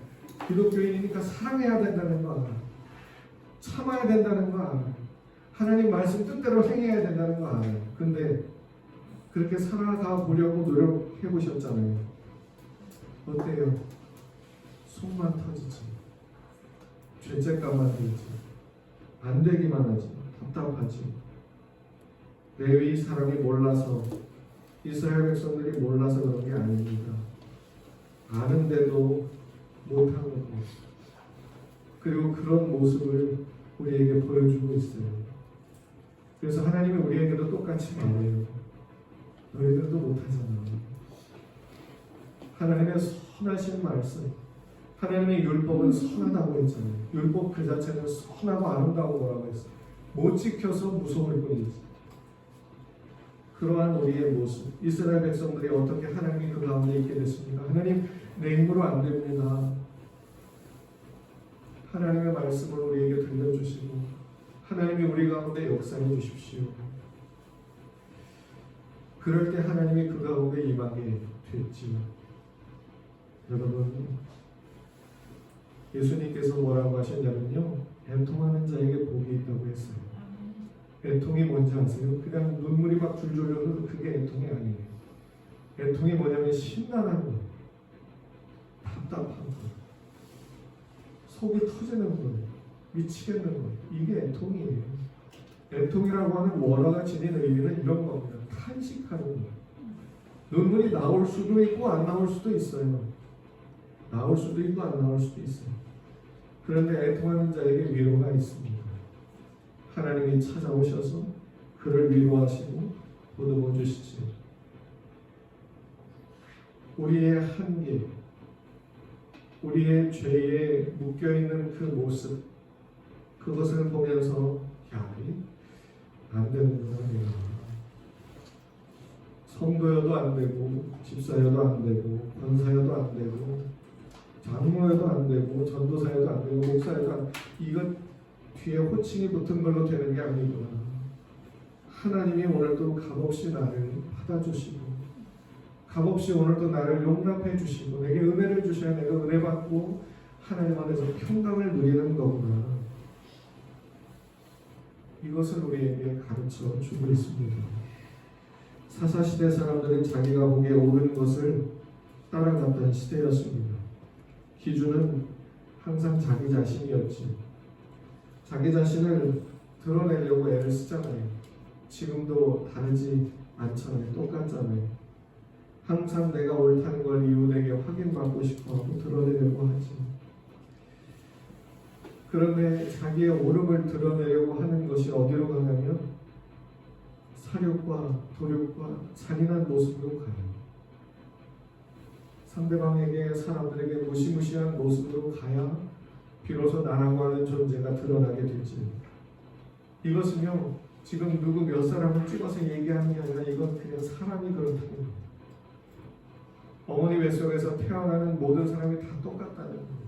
기독교인이니까 사랑해야 된다는 거 알아요. 참아야 된다는 거 알아요. 하나님 말씀 뜻대로 행해야 된다는 거 알아요. 근데 그렇게 살아가 보려고 노력해 보셨잖아요. 어때요? 속만 터지지. 죄책감만 들지. 안 되기만 하지. 답답하지. 레위 사람이 몰라서, 이스라엘 백성들이 몰라서 그런 게 아닙니다. 아는데도 못하는 것. 그리고 그런 모습을 우리에게 보여주고 있어요. 그래서 하나님이 우리에게도 똑같이 말해요. 너희들도 못하잖아. 하나님의 선하신 말씀, 하나님의 율법은 선하다고 했잖아요. 율법 그 자체는 선하고 아름다운 거라고 했어요. 못 지켜서 무서울 뿐이지. 그러한 우리의 모습, 이스라엘 백성들이 어떻게 하나님이 그 가운데 있게 됐습니까? 하나님, 내 힘으로 안 됩니다. 하나님의 말씀을 우리에게 들려주시고 하나님이 우리 가운데 역사해 주십시오. 그럴 때 하나님이 그 가운데 임하게 됐지요. 여러분, 예수님께서 뭐라고 하셨냐면요, 애통하는 자에게 복이 있다고 했어요. 애통이 뭔지 아세요? 그냥 눈물이 막 줄줄 흘러도 그게 애통이 아니에요. 애통이 뭐냐면 심란한 거, 답답한 거, 속이 터지는 거예요. 미치겠는 거예요. 이게 애통이에요. 애통이라고 하는 원어가 지닌 의미는 이런 겁니다. 탄식하는 거예요. 눈물이 나올 수도 있고 안 나올 수도 있어요. 나올 수도 있고 안 나올 수도 있어요. 그런데 애통하는 자에게 위로가 있습니다. 하나님이 찾아오셔서 그를 위로하시고 보듬어 주시지. 우리의 한계, 우리의 죄에 묶여있는 그 모습, 그것을 보면서 야, 안 되는구나. 성도여도 안 되고, 집사여도 안 되고, 권사여도 안 되고, 장로여도 안 되고, 전도사여도 안 되고, 목사여도 안 되고, 이것 뒤에 호칭이 붙은 걸로 되는 게 아니구나. 하나님이 오늘도 값없이 나를 받아주시고, 값없이 오늘도 나를 용납해 주시고, 내게 은혜를 주셔야 내가 은혜 받고 하나님 안에서 평강을 누리는 거구나. 이것을 우리에게 가르쳐 주고 있습니다. 사사시대 사람들은 자기가 보기에 옳은 것을 따라갔던 시대였습니다. 기준은 항상 자기 자신이었지. 자기 자신을 드러내려고 애를 쓰잖아요. 지금도 다르지 않잖아요. 똑같잖아요. 항상 내가 옳다는 걸 이웃에게 확인받고 싶어하고 드러내려고 하지. 그런데 자기의 옳음을 드러내려고 하는 것이 어디로 가냐면 사욕과 도욕과 잔인한 모습으로 가요. 상대방에게, 사람들에게 무시무시한 모습으로 가야 비로소 나라고 하는 존재가 드러나게 되지. 이것은요, 지금 누구 몇 사람을 찍어서 얘기하는 게 아니라 이건 그냥 사람이 그렇다는 거예요. 어머니 뱃속에서 태어나는 모든 사람이 다 똑같다는 거예요.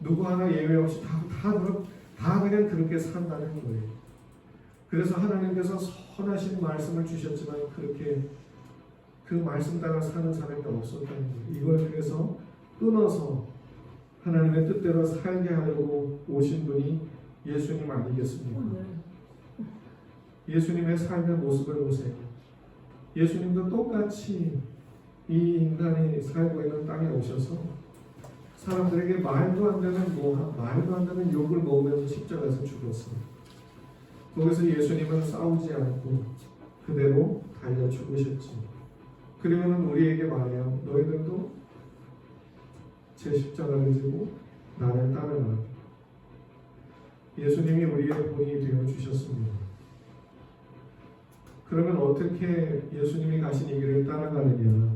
누구 하나 예외 없이 다 그냥 그렇게 산다는 거예요. 그래서 하나님께서 선하신 말씀을 주셨지만 그렇게 그 말씀 따라 사는 사람이 없었다는 거예요. 이걸 그래서 끊어서 하나님의 뜻대로 살게 하려고 오신 분이 예수님 아니겠습니까? 예수님의 삶의 모습을 보세요. 예수님도 똑같이 이 인간이 살고 있는 땅에 오셔서 사람들에게 말도 안 되는 모함, 말도 안 되는 욕을 먹으면서 십자가에서 죽었어요. 거기서 예수님은 싸우지 않고 그대로 달려 죽으셨지. 그러면 우리에게 말해요. 너희들도 제 십자가를 지고 나를 따르라. 예수님이 우리의 본이 되어 주셨습니다. 그러면 어떻게 예수님이 가신 이 길을 따라가느냐?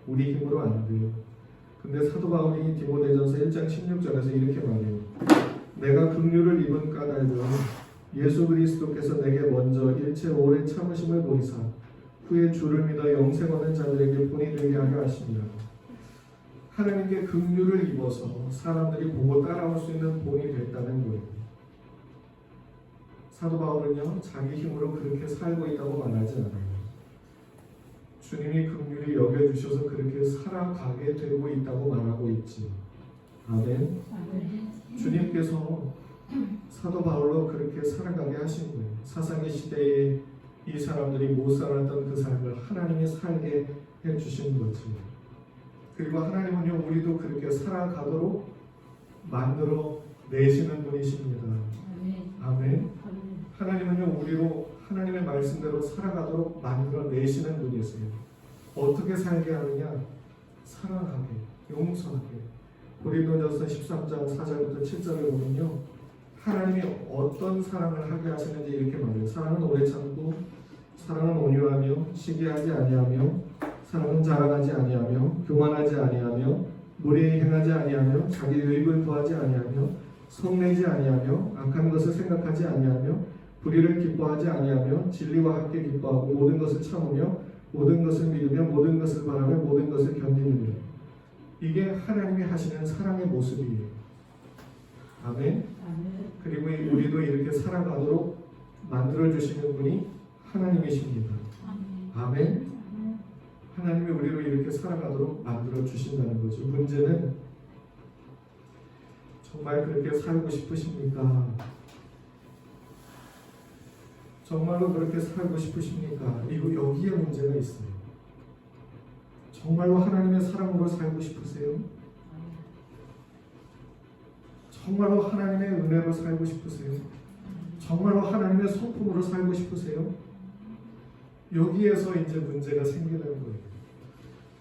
우리 힘으로 안 돼요. 근데 사도 바울이 디모데전서 1장 16절에서 이렇게 말해요. 내가 긍휼을 입은 까닭은 예수 그리스도께서 내게 먼저 일체 오래 참으심을 보이사 후에 주를 믿어 영생 얻는 자들에게 본이 되게 하려 하십니다. 하나님께 긍휼을 입어서 사람들이 보고 따라올 수 있는 본이 됐다는 거예요. 사도 바울은요, 자기 힘으로 그렇게 살고 있다고 말하지 않아요. 주님이 긍휼히 여겨주셔서 그렇게 살아가게 되고 있다고 말하고 있지. 아멘. 주님께서 사도 바울로 그렇게 살아가게 하신 거예요. 사사기 시대에 이 사람들이 못 살았던 그 삶을 하나님이 살게 해주신 거지. 그리고 하나님은요, 우리도 그렇게 살아가도록 만들어 내시는 분이십니다. 아멘. 하나님은요, 우리로 하나님의 말씀대로 살아가도록 만들어 내시는 분이세요. 어떻게 살게 하느냐? 사랑하게, 용서하게. 고린도전서 13장 4절부터 7절을 보면요, 하나님이 어떤 사랑을 하게 하시는지 이렇게 말해요. 사랑은 오래 참고, 사랑은 온유하며, 시기하지 아니하며, 사랑은 자랑하지 아니하며, 교만하지 아니하며, 무례히 행하지 아니하며, 자기 유익을 구하지 아니하며, 성내지 아니하며, 악한 것을 생각하지 아니하며, 불의를 기뻐하지 아니하며, 진리와 함께 기뻐하고, 모든 것을 참으며, 모든 것을 믿으며, 모든 것을 바라며, 모든 것을 견디느니라. 이게 하나님이 하시는 사랑의 모습이에요. 아멘. 그리고 우리도 이렇게 살아가도록 만들어주시는 분이 하나님이십니다. 아멘. 하나님이 우리로 이렇게 살아가도록 만들어주신다는 거죠. 문제는 정말 그렇게 살고 싶으십니까? 정말로 그렇게 살고 싶으십니까? 이거 여기에 문제가 있어요. 정말로 하나님의 사랑으로 살고 싶으세요? 정말로 하나님의 은혜로 살고 싶으세요? 정말로 하나님의 성품으로 살고 싶으세요? 여기에서 이제 문제가 생기는 거예요.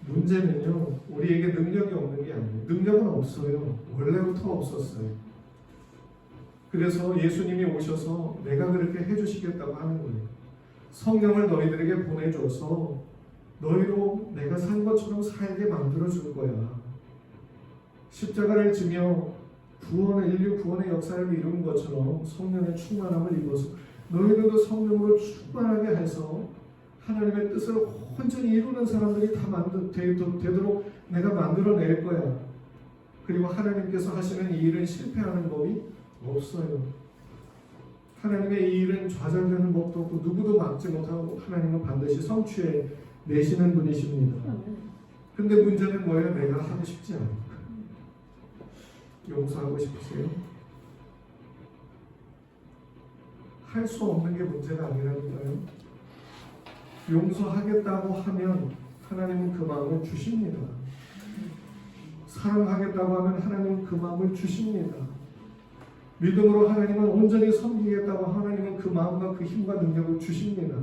문제는요, 우리에게 능력이 없는 게 아니에요. 능력은 없어요. 원래부터 없었어요. 그래서 예수님이 오셔서 내가 그렇게 해주시겠다고 하는 거예요. 성령을 너희들에게 보내줘서 너희로 내가 산 것처럼 살게 만들어줄 거야. 십자가를 지며 인류 구원의 역사를 이룬 것처럼 성령의 충만함을 입어서 너희들도 성령으로 충만하게 해서 하나님의 뜻을 온전히 이루는 사람들이 다 되도록 내가 만들어낼 거야. 그리고 하나님께서 하시는 이 일은 실패하는 법이 없어요. 하나님의 이 일은 좌절되는 법도 없고 누구도 막지 못하고 하나님은 반드시 성취해 내시는 분이십니다. 근데 문제는 뭐예요? 내가 하고 싶지 않으니까. 용서하고 싶으세요? 할 수 없는 게 문제가 아니라니까요. 용서하겠다고 하면 하나님은 그 마음을 주십니다. 사랑하겠다고 하면 하나님은 그 마음을 주십니다. 믿음으로 하나님을 온전히 섬기겠다고 하나님은 그 마음과 그 힘과 능력을 주십니다.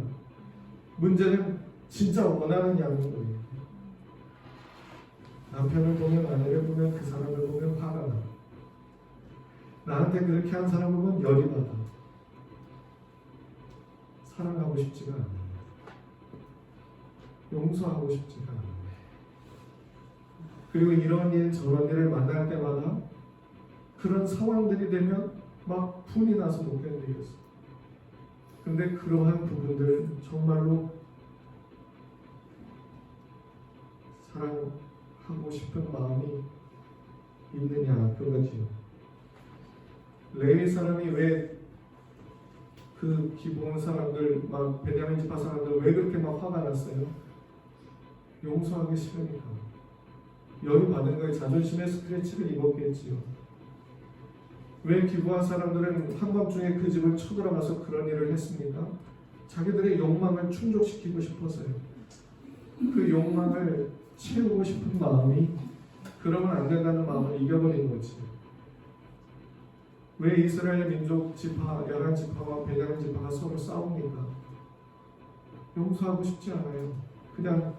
문제는 진짜 원하느냐는 거예요. 남편을 보면, 아내를 보면, 그 사람을 보면 화가 나. 나한테 그렇게 한 사람을 보면 열이 받아. 사랑하고 싶지가 않아. 용서하고 싶지가 않아. 그리고 이런 일 저런 일을 만날 때마다 그런 상황들이 되면 막 분이 나서 못 견디겠어. 근데 그러한 부분들 정말로 사랑하고 싶은 마음이 있느냐 그거지요. 레위 사람이 왜 그 기브온 사람들 막 베냐민 지파 사람들 왜 그렇게 막 화가 났어요? 용서하기 싫으니까. 열이 받은 거에 자존심의 스크래치를 입었겠지요. 왜 기브온 사람들은 한밤중에 그 집을 쳐들어가서 그런 일을 했습니까? 자기들의 욕망을 충족시키고 싶어서요. 그 욕망을 채우고 싶은 마음이, 그러면 안 된다는 마음을 이겨버린 거지. 왜 이스라엘 민족 지파, 11지파와 베냐민 지파가 서로 싸웁니까? 용서하고 싶지 않아요. 그냥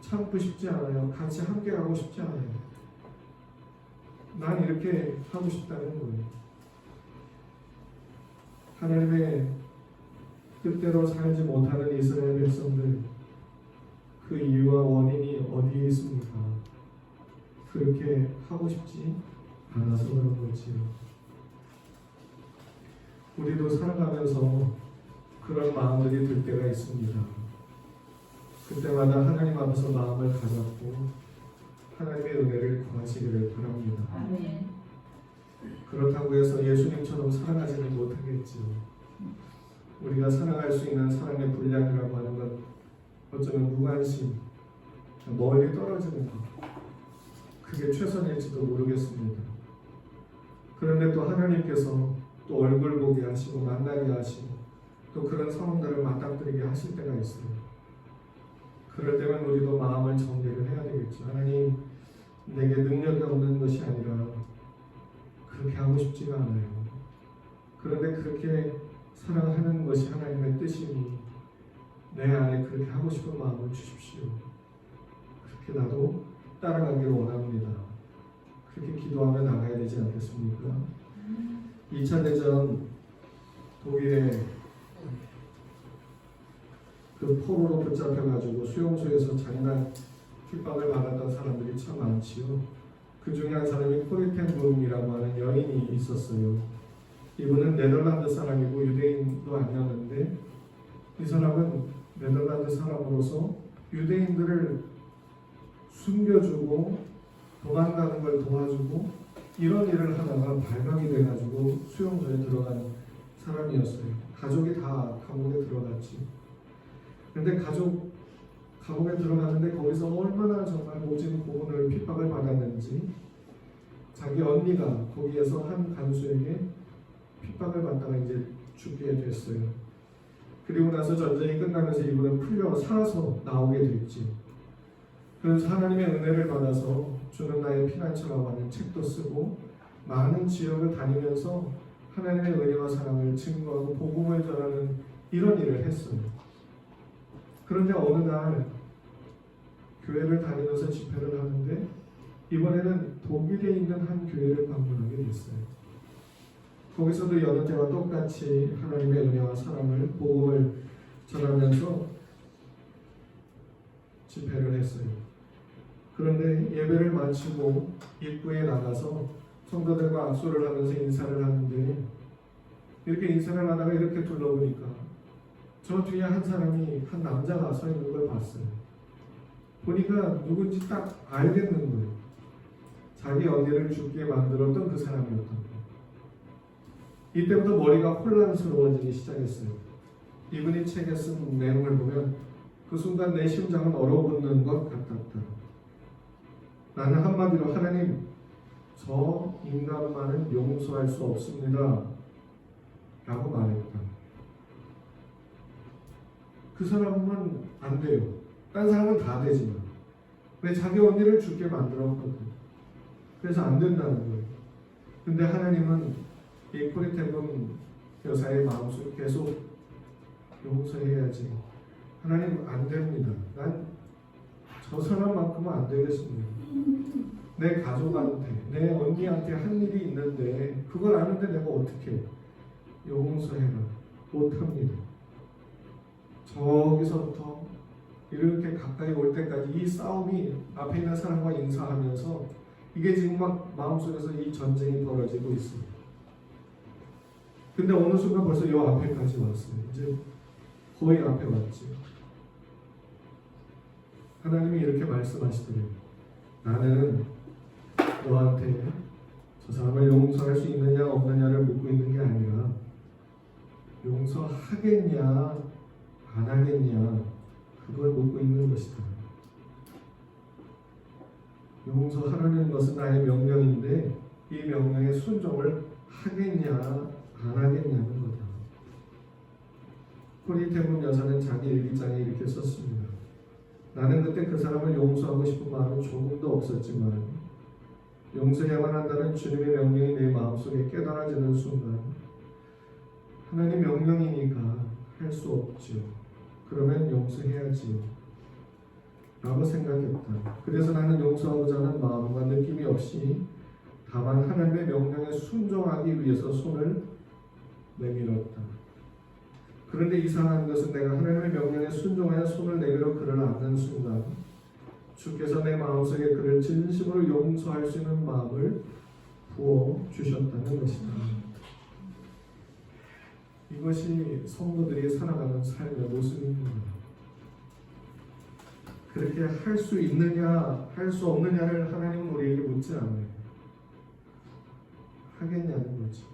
참고 싶지 않아요. 같이 함께 가고 싶지 않아요. 난 이렇게 하고 싶다는 거예요. 하나님의 뜻대로 살지 못하는 이스라엘 백성들, 그 이유와 원인이 어디에 있습니까? 그렇게 하고 싶지 않아서 그런 거지요. 우리도 살아가면서 그런 마음들이 들 때가 있습니다. 그때마다 하나님 앞에서 마음을 가졌고 하나님의 은혜를 구하시기를 바랍니다. 아멘. 그렇다고 해서 예수님처럼 살아가지는 못하겠지요. 우리가 살아갈 수 있는 사람의 분량이라고 하는 건 어쩌면 무관심, 멀리 떨어지는 것, 그게 최선일지도 모르겠습니다. 그런데 또 하나님께서 또 얼굴 보게 하시고 만나게 하시고 또 그런 상황들을 맞닥뜨리게 하실 때가 있어요. 그럴 때면 우리도 마음을 정리를 해야 되겠죠. 하나님, 내게 능력이 없는 것이 아니라 그렇게 하고 싶지가 않아요. 그런데 그렇게 사랑하는 것이 하나님의 뜻이니 내 안에 그렇게 하고 싶은 마음을 주십시오. 그렇게 나도 따라가기를 원합니다. 그렇게 기도하며 나가야 되지 않겠습니까? 2차 대전 독일의 그 포로로 붙잡혀가지고 수용소에서 잔인한 핍박을 받았던 사람들이 참 많지요. 그 중에 한 사람이 코리텐블룸이라고 하는 여인이 있었어요. 이분은 네덜란드 사람이고 유대인도 아니었는데 이 사람은 네덜란드 사람으로서 유대인들을 숨겨주고 도망가는 걸 도와주고 이런 일을 하다가 발각이 돼가지고 수용소에 들어간 사람이었어요. 가족이 다 감옥에 들어갔지. 근데 감옥에 들어갔는데 거기서 얼마나 정말 모진 고문을 핍박을 받았는지 자기 언니가 거기에서 한 간수에게 핍박을 받다가 이제 죽게 됐어요. 그리고 나서 전쟁이 끝나면서 이분은 풀려 살아서 나오게 됐지. 그래서 하나님의 은혜를 받아서 주는 나의 피난처라고 하는 책도 쓰고 많은 지역을 다니면서 하나님의 은혜와 사랑을 증거하고 복음을 전하는 이런 일을 했어요. 그런데 어느 날 교회를 다니면서 집회를 하는데 이번에는 독일에 있는 한 교회를 방문하게 됐어요. 거기서도 여느 때와 똑같이 하나님의 은혜와 사랑을 복음을 전하면서 집회를 했어요. 그런데 예배를 마치고 입구에 나가서 성도들과 악수를 하면서 인사를 하는데 이렇게 인사를 하다가 이렇게 둘러보니까 저 뒤에 한 사람이 한 남자가 서 있는 걸 봤어요. 보니까 누군지 딱 알겠는 거예요. 자기 언니를 죽게 만들었던 그 사람이었던 거예요. 이때부터 머리가 혼란스러워지기 시작했어요. 이분이 책에 쓴 내용을 보면 그 순간 내 심장은 얼어붙는 것 같았다. 나는 한마디로 하나님, 저 인간만은 용서할 수 없습니다 라고 말했다. 그 사람은 안 돼요. 딴 사람은 다 되지만 왜 자기 언니를 죽게 만들었거든. 그래서 안 된다는 거예요. 근데 하나님은 이 코리테금 여사의 마음속에 계속 용서해야지. 하나님 안 됩니다. 난 저 사람만큼은 안 되겠습니다. 내 가족한테, 내 언니한테 한 일이 있는데 그걸 아는데 내가 어떻게 용서해라. 못합니다. 저기서부터 이렇게 가까이 올 때까지 이 싸움이 앞에 있는 사람과 인사하면서 이게 지금 막 마음속에서 이 전쟁이 벌어지고 있습니다. 근데 어느 순간 벌써 요 앞에까지 왔어요. 이제 거의 앞에 왔지. 하나님이 이렇게 말씀하시더래요. 나는 너한테 저 사람을 용서할 수 있느냐 없느냐를 묻고 있는 게 아니라 용서하겠냐 안 하겠냐 그걸 묻고 있는 것이다. 용서하라는 것은 나의 명령인데 이 명령에 순종을 하겠냐 안 하겠냐는 거다. 코리테금 여사는 자기 일기장에 이렇게 썼습니다. 나는 그때 그 사람을 용서하고 싶은 마음은 조금도 없었지만 용서해야만 한다는 주님의 명령이 내 마음속에 깨달아지는 순간 하나님 명령이니까 할 수 없죠. 그러면 용서해야지요 라고 생각했다. 그래서 나는 용서하고자 하는 마음과 느낌이 없이 다만 하나님의 명령에 순종하기 위해서 손을 내밀었다. 그런데 이상한 것은 내가 하나님의 명령에 순종하여 손을 내밀어 그를 안는 순간 주께서 내 마음속에 그를 진심으로 용서할 수 있는 마음을 부어 주셨다는 것이다. 이것이 성도들이 살아가는 삶의 모습입니다. 그렇게 할 수 있느냐 할 수 없느냐를 하나님은 우리에게 묻지 않아요. 하겠냐는 거지.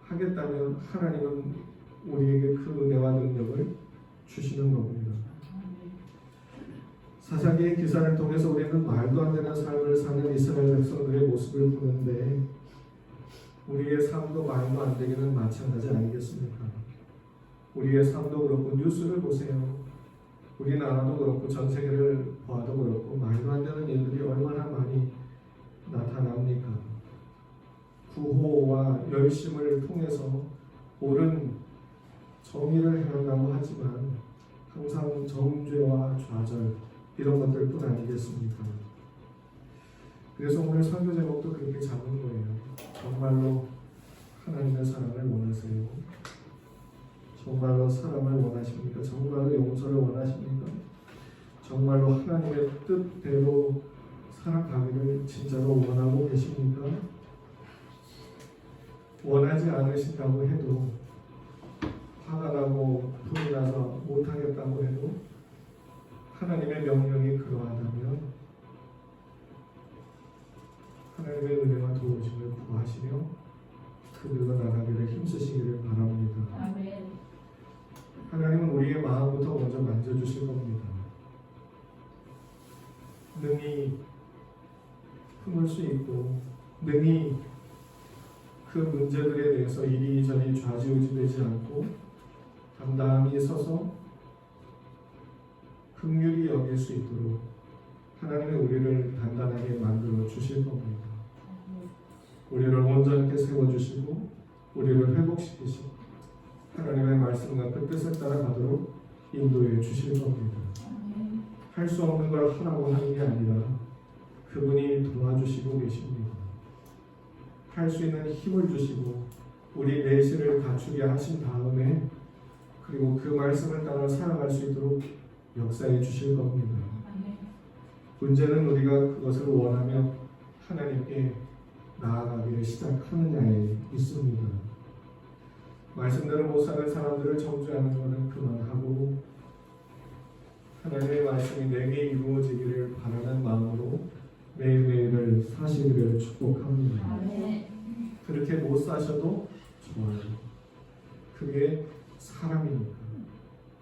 하겠다면 하나님은 우리에게 그 은혜와 능력을 주시는 겁니다. 사사기의 기사를 통해서 우리는 말도 안 되는 삶을 사는 이스라엘 백성들의 모습을 보는데 우리의 삶도 말도 안 되기는 마찬가지 아니겠습니까? 우리의 삶도 그렇고 뉴스를 보세요. 우리나라도 그렇고 전 세계를 봐도 그렇고 말도 안 되는 일들이 얼마나 많이 나타납니까? 구호와 열심을 통해서 옳은 정의를 행한다고 하지만 항상 정죄와 좌절 이런 것들뿐 아니겠습니까? 그래서 오늘 설교 제목도 그렇게 잡은 거예요. 정말로 하나님의 사랑을 원하세요? 정말로 사랑을 원하십니까? 정말로 용서를 원하십니까? 정말로 하나님의 뜻대로 살아가기를 진짜로 원하고 계십니까? 원하지 않으신다고 해도 화가 나고 분이 나서 못하겠다고 해도 하나님의 명령이 그러하다면 하나님의 은혜와 도우심을 구하시며 그들로 나가기를 힘쓰시기를 바랍니다. 아멘. 하나님은 우리의 마음부터 먼저 만져주실 겁니다. 능히 품을 수 있고 능히 그 문제들에 대해서 이리저리 좌지우지되지 않고 담담히 서서 긍휼히 여길 수 있도록 하나님의 우리를 단단하게 만들어 주실 겁니다. 우리를 회복시키시고 하나님의 말씀과 그 뜻에 따라가도록 인도해 주실 겁니다. 할 수 없는 걸 하라고 하는 게 아니라 그분이 도와주시고 계십니다. 할 수 있는 힘을 주시고 우리 내실을 갖추게 하신 다음에 그리고 그 말씀을 따라 살아갈 수 있도록 역사해 주실 겁니다. 문제는 우리가 그것을 원하며 하나님께 나아가기를 시작하느냐에 있습니다. 말씀대로 못 사는 사람들을 정죄하는 것은 그만하고 하나님의 말씀이 내게 이루어지기를 바라는 마음으로 매일매일을 사시기를 축복합니다. 그렇게 못 사셔도 좋아요. 그게 사람이니까.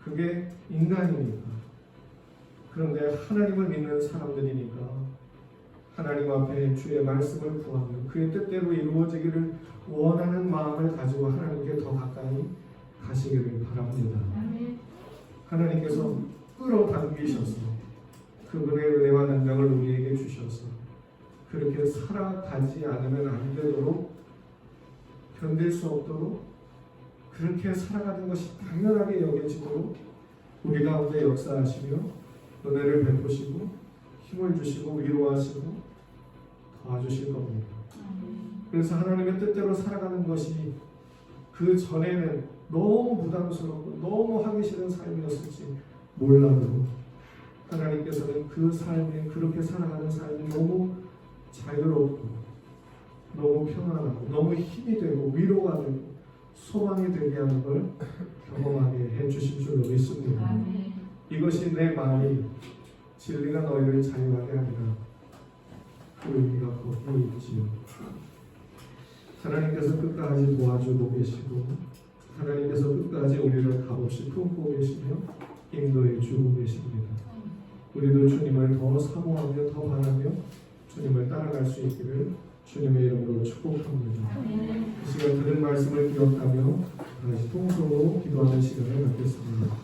그게 인간이니까. 그런데 하나님을 믿는 사람들이니까 하나님 앞에 주의 말씀을 구하며 그의 뜻대로 이루어지기를 원하는 마음을 가지고 하나님께 더 가까이 가시기를 바랍니다. 하나님께서 끌어당기셔서 그분의 은혜와 능력을 우리에게 주셔서 그렇게 살아가지 않으면 안 되도록 견딜 수 없도록 그렇게 살아가는 것이 당연하게 여겨지도록 우리 가운데 역사하시며 은혜를 베푸시고 힘을 주시고 위로하시고 도와주실 겁니다. 그래서 하나님의 뜻대로 살아가는 것이 그 전에는 너무 부담스럽고 너무 하기 싫은 삶이었을지 몰라도 하나님께서는 그 삶에 그렇게 살아가는 삶이 너무 자유롭고 너무 평안하고 너무 힘이 되고 위로가 되고 소망이 되게 하는 걸 경험하게 해주실 줄로 믿습니다. 이것이 내 말이 진리가 너희를 자유하게 하리라. 그 의미가 거기에 있지요. 하나님께서 끝까지 도와주고 계시고 하나님께서 끝까지 우리를 값없이 품고 계시며 인도해 주고 계십니다. 우리도 주님을 더 사모하며 더 바라며 주님을 따라갈 수 있기를 주님의 이름으로 축복합니다. 이 시간 들은 말씀을 기억하며 다시 통성으로 기도하는 시간을 갖겠습니다.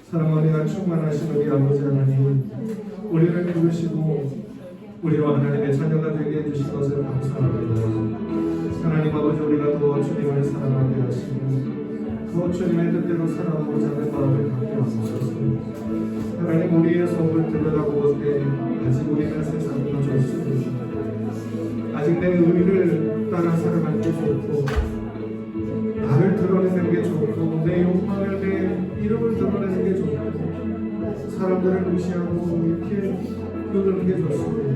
사랑하는 은혜가 충만하신 우리 아버지 하나님, 우리를 부르시고 우리와 하나님의 자녀가 되게 해주신 것을 감사합니다. 하나님 아버지, 우리가 더 주님을 사랑하게 하시고 더 주님의 뜻대로 살아가고자 하는 마음을 갖게 하소서. 하나님, 우리의 속을 들여다볼 때 아직 우리는 세상이 좋습니다. 아직 내 의를 따라 살아갈 게 좋고 나를 드러내는 게 좋고 내 욕망을 내 이름을 드러내는 게 좋고 사람들을 무시하고 이렇게 누르는 게 좋습니다.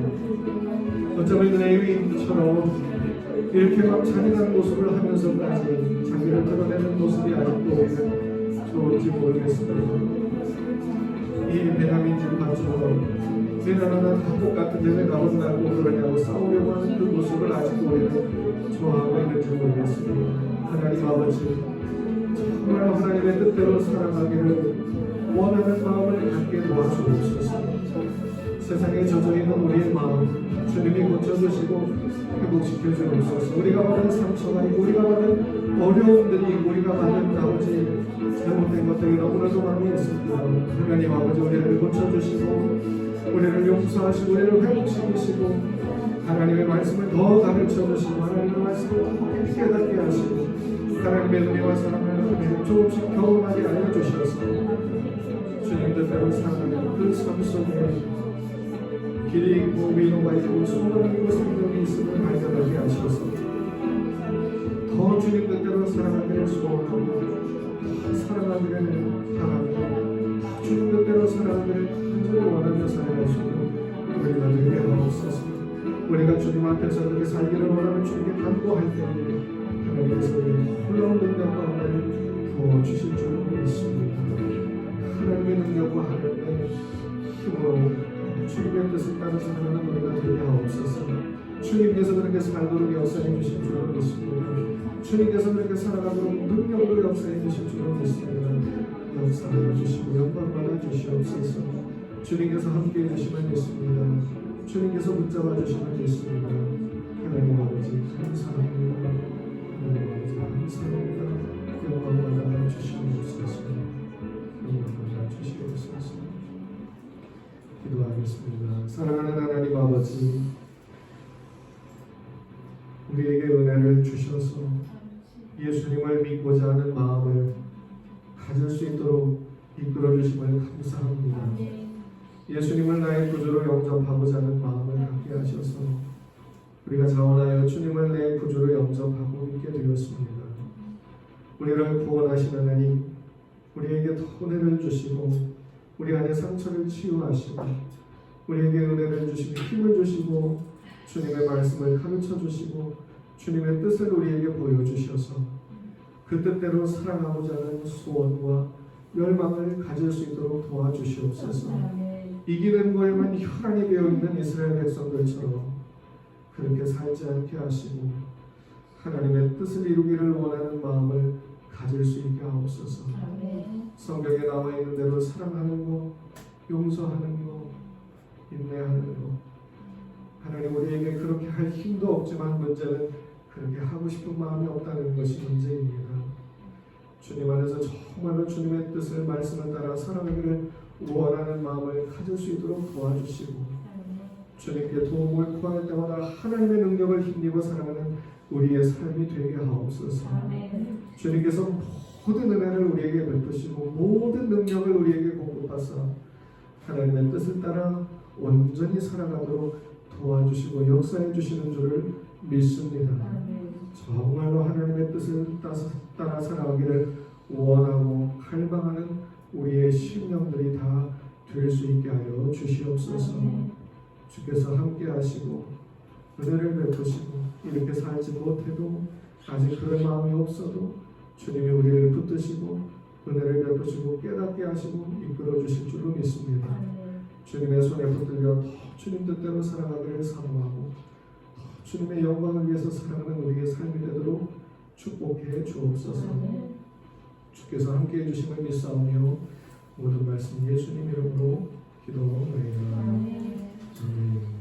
어쩌면 레위인처럼 이렇게 막 잔인한 모습을 하면서까지 자기를 드러내는 모습이 아직도 우리는 좋은지 모르겠습니다. 이 베냐민 집안처럼 내 나라는 다 똑같은데 왜 나만 날고 그러냐고 싸우려고 하는 그 모습을 아직도 우리는 좋아하고 있는지 모르겠습니다. 하나님 아버지, 정말 하나님의 뜻대로 살아가기를 원하는 마음을 갖게 도와주옵소서. 세상에 젖어있는 우리의 마음 주님이 고쳐주시고 회복시켜 주옵소서. 우리가 받은 상처가 있고 우리가 받은 어려움들이 우리가 받은 아버지 잘못된 것들이 너무나도 많이 있습니다. 하나님 아버지, 우리를 고쳐주시고 우리를 용서하시고 우리를 회복시키시고 하나님의 말씀을 더 가르쳐주시고 하나님의 말씀을 더 깊이 깨닫게 하시고 하나님의 은혜와 사랑을 조금씩 경험하게 알려주셔서 주님 뜻대로 살아가는 그 삶 속에 길이 있고 위로가 있고 소망이 있고 생명이 있음을 발견하게 하셔서 더 주님 뜻대로 살아가기를 소원합니다. 살아가기를 바랍니다. 주님 뜻대로 살아가기를 간절히 원하며 살아갈 수 있는 우리가 되게 하옵소서. 우리가 주님 앞에서 그렇게 살기를 원하면 주님께 간구할 때 하나님께서 놀라운 능력과 은혜를 부어주실 줄 믿습니다. 하나님의 능력과 하나님의 힘으로 주님의 뜻을 따라 살아가는 우리가 되게 하옵소서. 주님께서 그렇게 살도록 역사해 주실 줄 믿습니다. 주님께서 그렇게 살아가도록 능력으로 역사해 주실 줄 믿습니다. 역사해 주시고 영광 받아 주시옵소서. 주님께서 함께해 주시면 믿습니다. 주님께서 붙잡아 주시면 믿습니다. 하나님 아버지 감사합니다. 하나님 아버지 감사합니다. 영광 받아 주시옵소서. 영광 받아 주시옵소서. 기도하겠습니다. 사랑하는 하나님 아버지, 우리에게 은혜를 주셔서 예수님을 믿고자 하는 마음을 가질 수 있도록 이끌어 주심을 감사합니다. 아멘. 예수님을 나의 구주로 영접하고자 하는 마음을 갖게 하셔서 우리가 자원하여 주님을 내 구주로 영접하고 믿게 되었습니다. 우리를 구원하신 하나님, 우리에게 더 은혜를 주시고 우리 안에 상처를 치유하시고 우리에게 은혜를 주시고 힘을 주시고 주님의 말씀을 가르쳐 주시고 주님의 뜻을 우리에게 보여주셔서 그 뜻대로 살아가고자 하는 소원과 열망을 가질 수 있도록 도와주시옵소서. 아멘. 이기는 거에만 혈안이 배어있는 이스라엘 백성들처럼 그렇게 살지 않게 하시고 하나님의 뜻을 이루기를 원하는 마음을 가질 수 있게 하옵소서. 아멘. 성경에 나와 있는 대로 사랑하는 것, 용서하는 것, 인내하는 것, 하나님 우리에게 그렇게 할 힘도 없지만 문제는 그렇게 하고 싶은 마음이 없다는 것이 문제입니다. 주님 안에서 정말로 주님의 뜻을 말씀을 따라 살아가기를 원하는 마음을 가질 수 있도록 도와주시고 주님께 도움을 구할 때마다 하나님의 능력을 힘입어 살아가는 우리의 삶이 되게 하옵소서. 아멘. 주님께서 모든 은혜를 우리에게 베푸시고 모든 능력을 우리에게 공급하사 하나님의 뜻을 따라 온전히 살아가도록 도와주시고 역사해 주시는 줄을 믿습니다. 아멘. 정말로 하나님의 뜻을 따라 살아가기를 원하고 갈망하는 우리의 심령들이 다 될 수 있게 하여 주시옵소서. 아멘. 주께서 함께 하시고 은혜를 베푸시고 이렇게 살지 못해도 아직 그런 마음이 없어도 주님이 우리를 붙드시고 은혜를 베푸시고 깨닫게 하시고 이끌어 주실 줄로 믿습니다. 아멘. 주님의 손에 붙들려 더 주님 뜻대로 살아가기를 사모하고 더 주님의 영광을 위해서 살아가는 우리의 삶이 되도록 축복해 주옵소서. 아멘. 주께서 함께해 주심을 믿사오며 모든 말씀 예수님 이름으로 기도하옵나이다. 아멘. 아멘.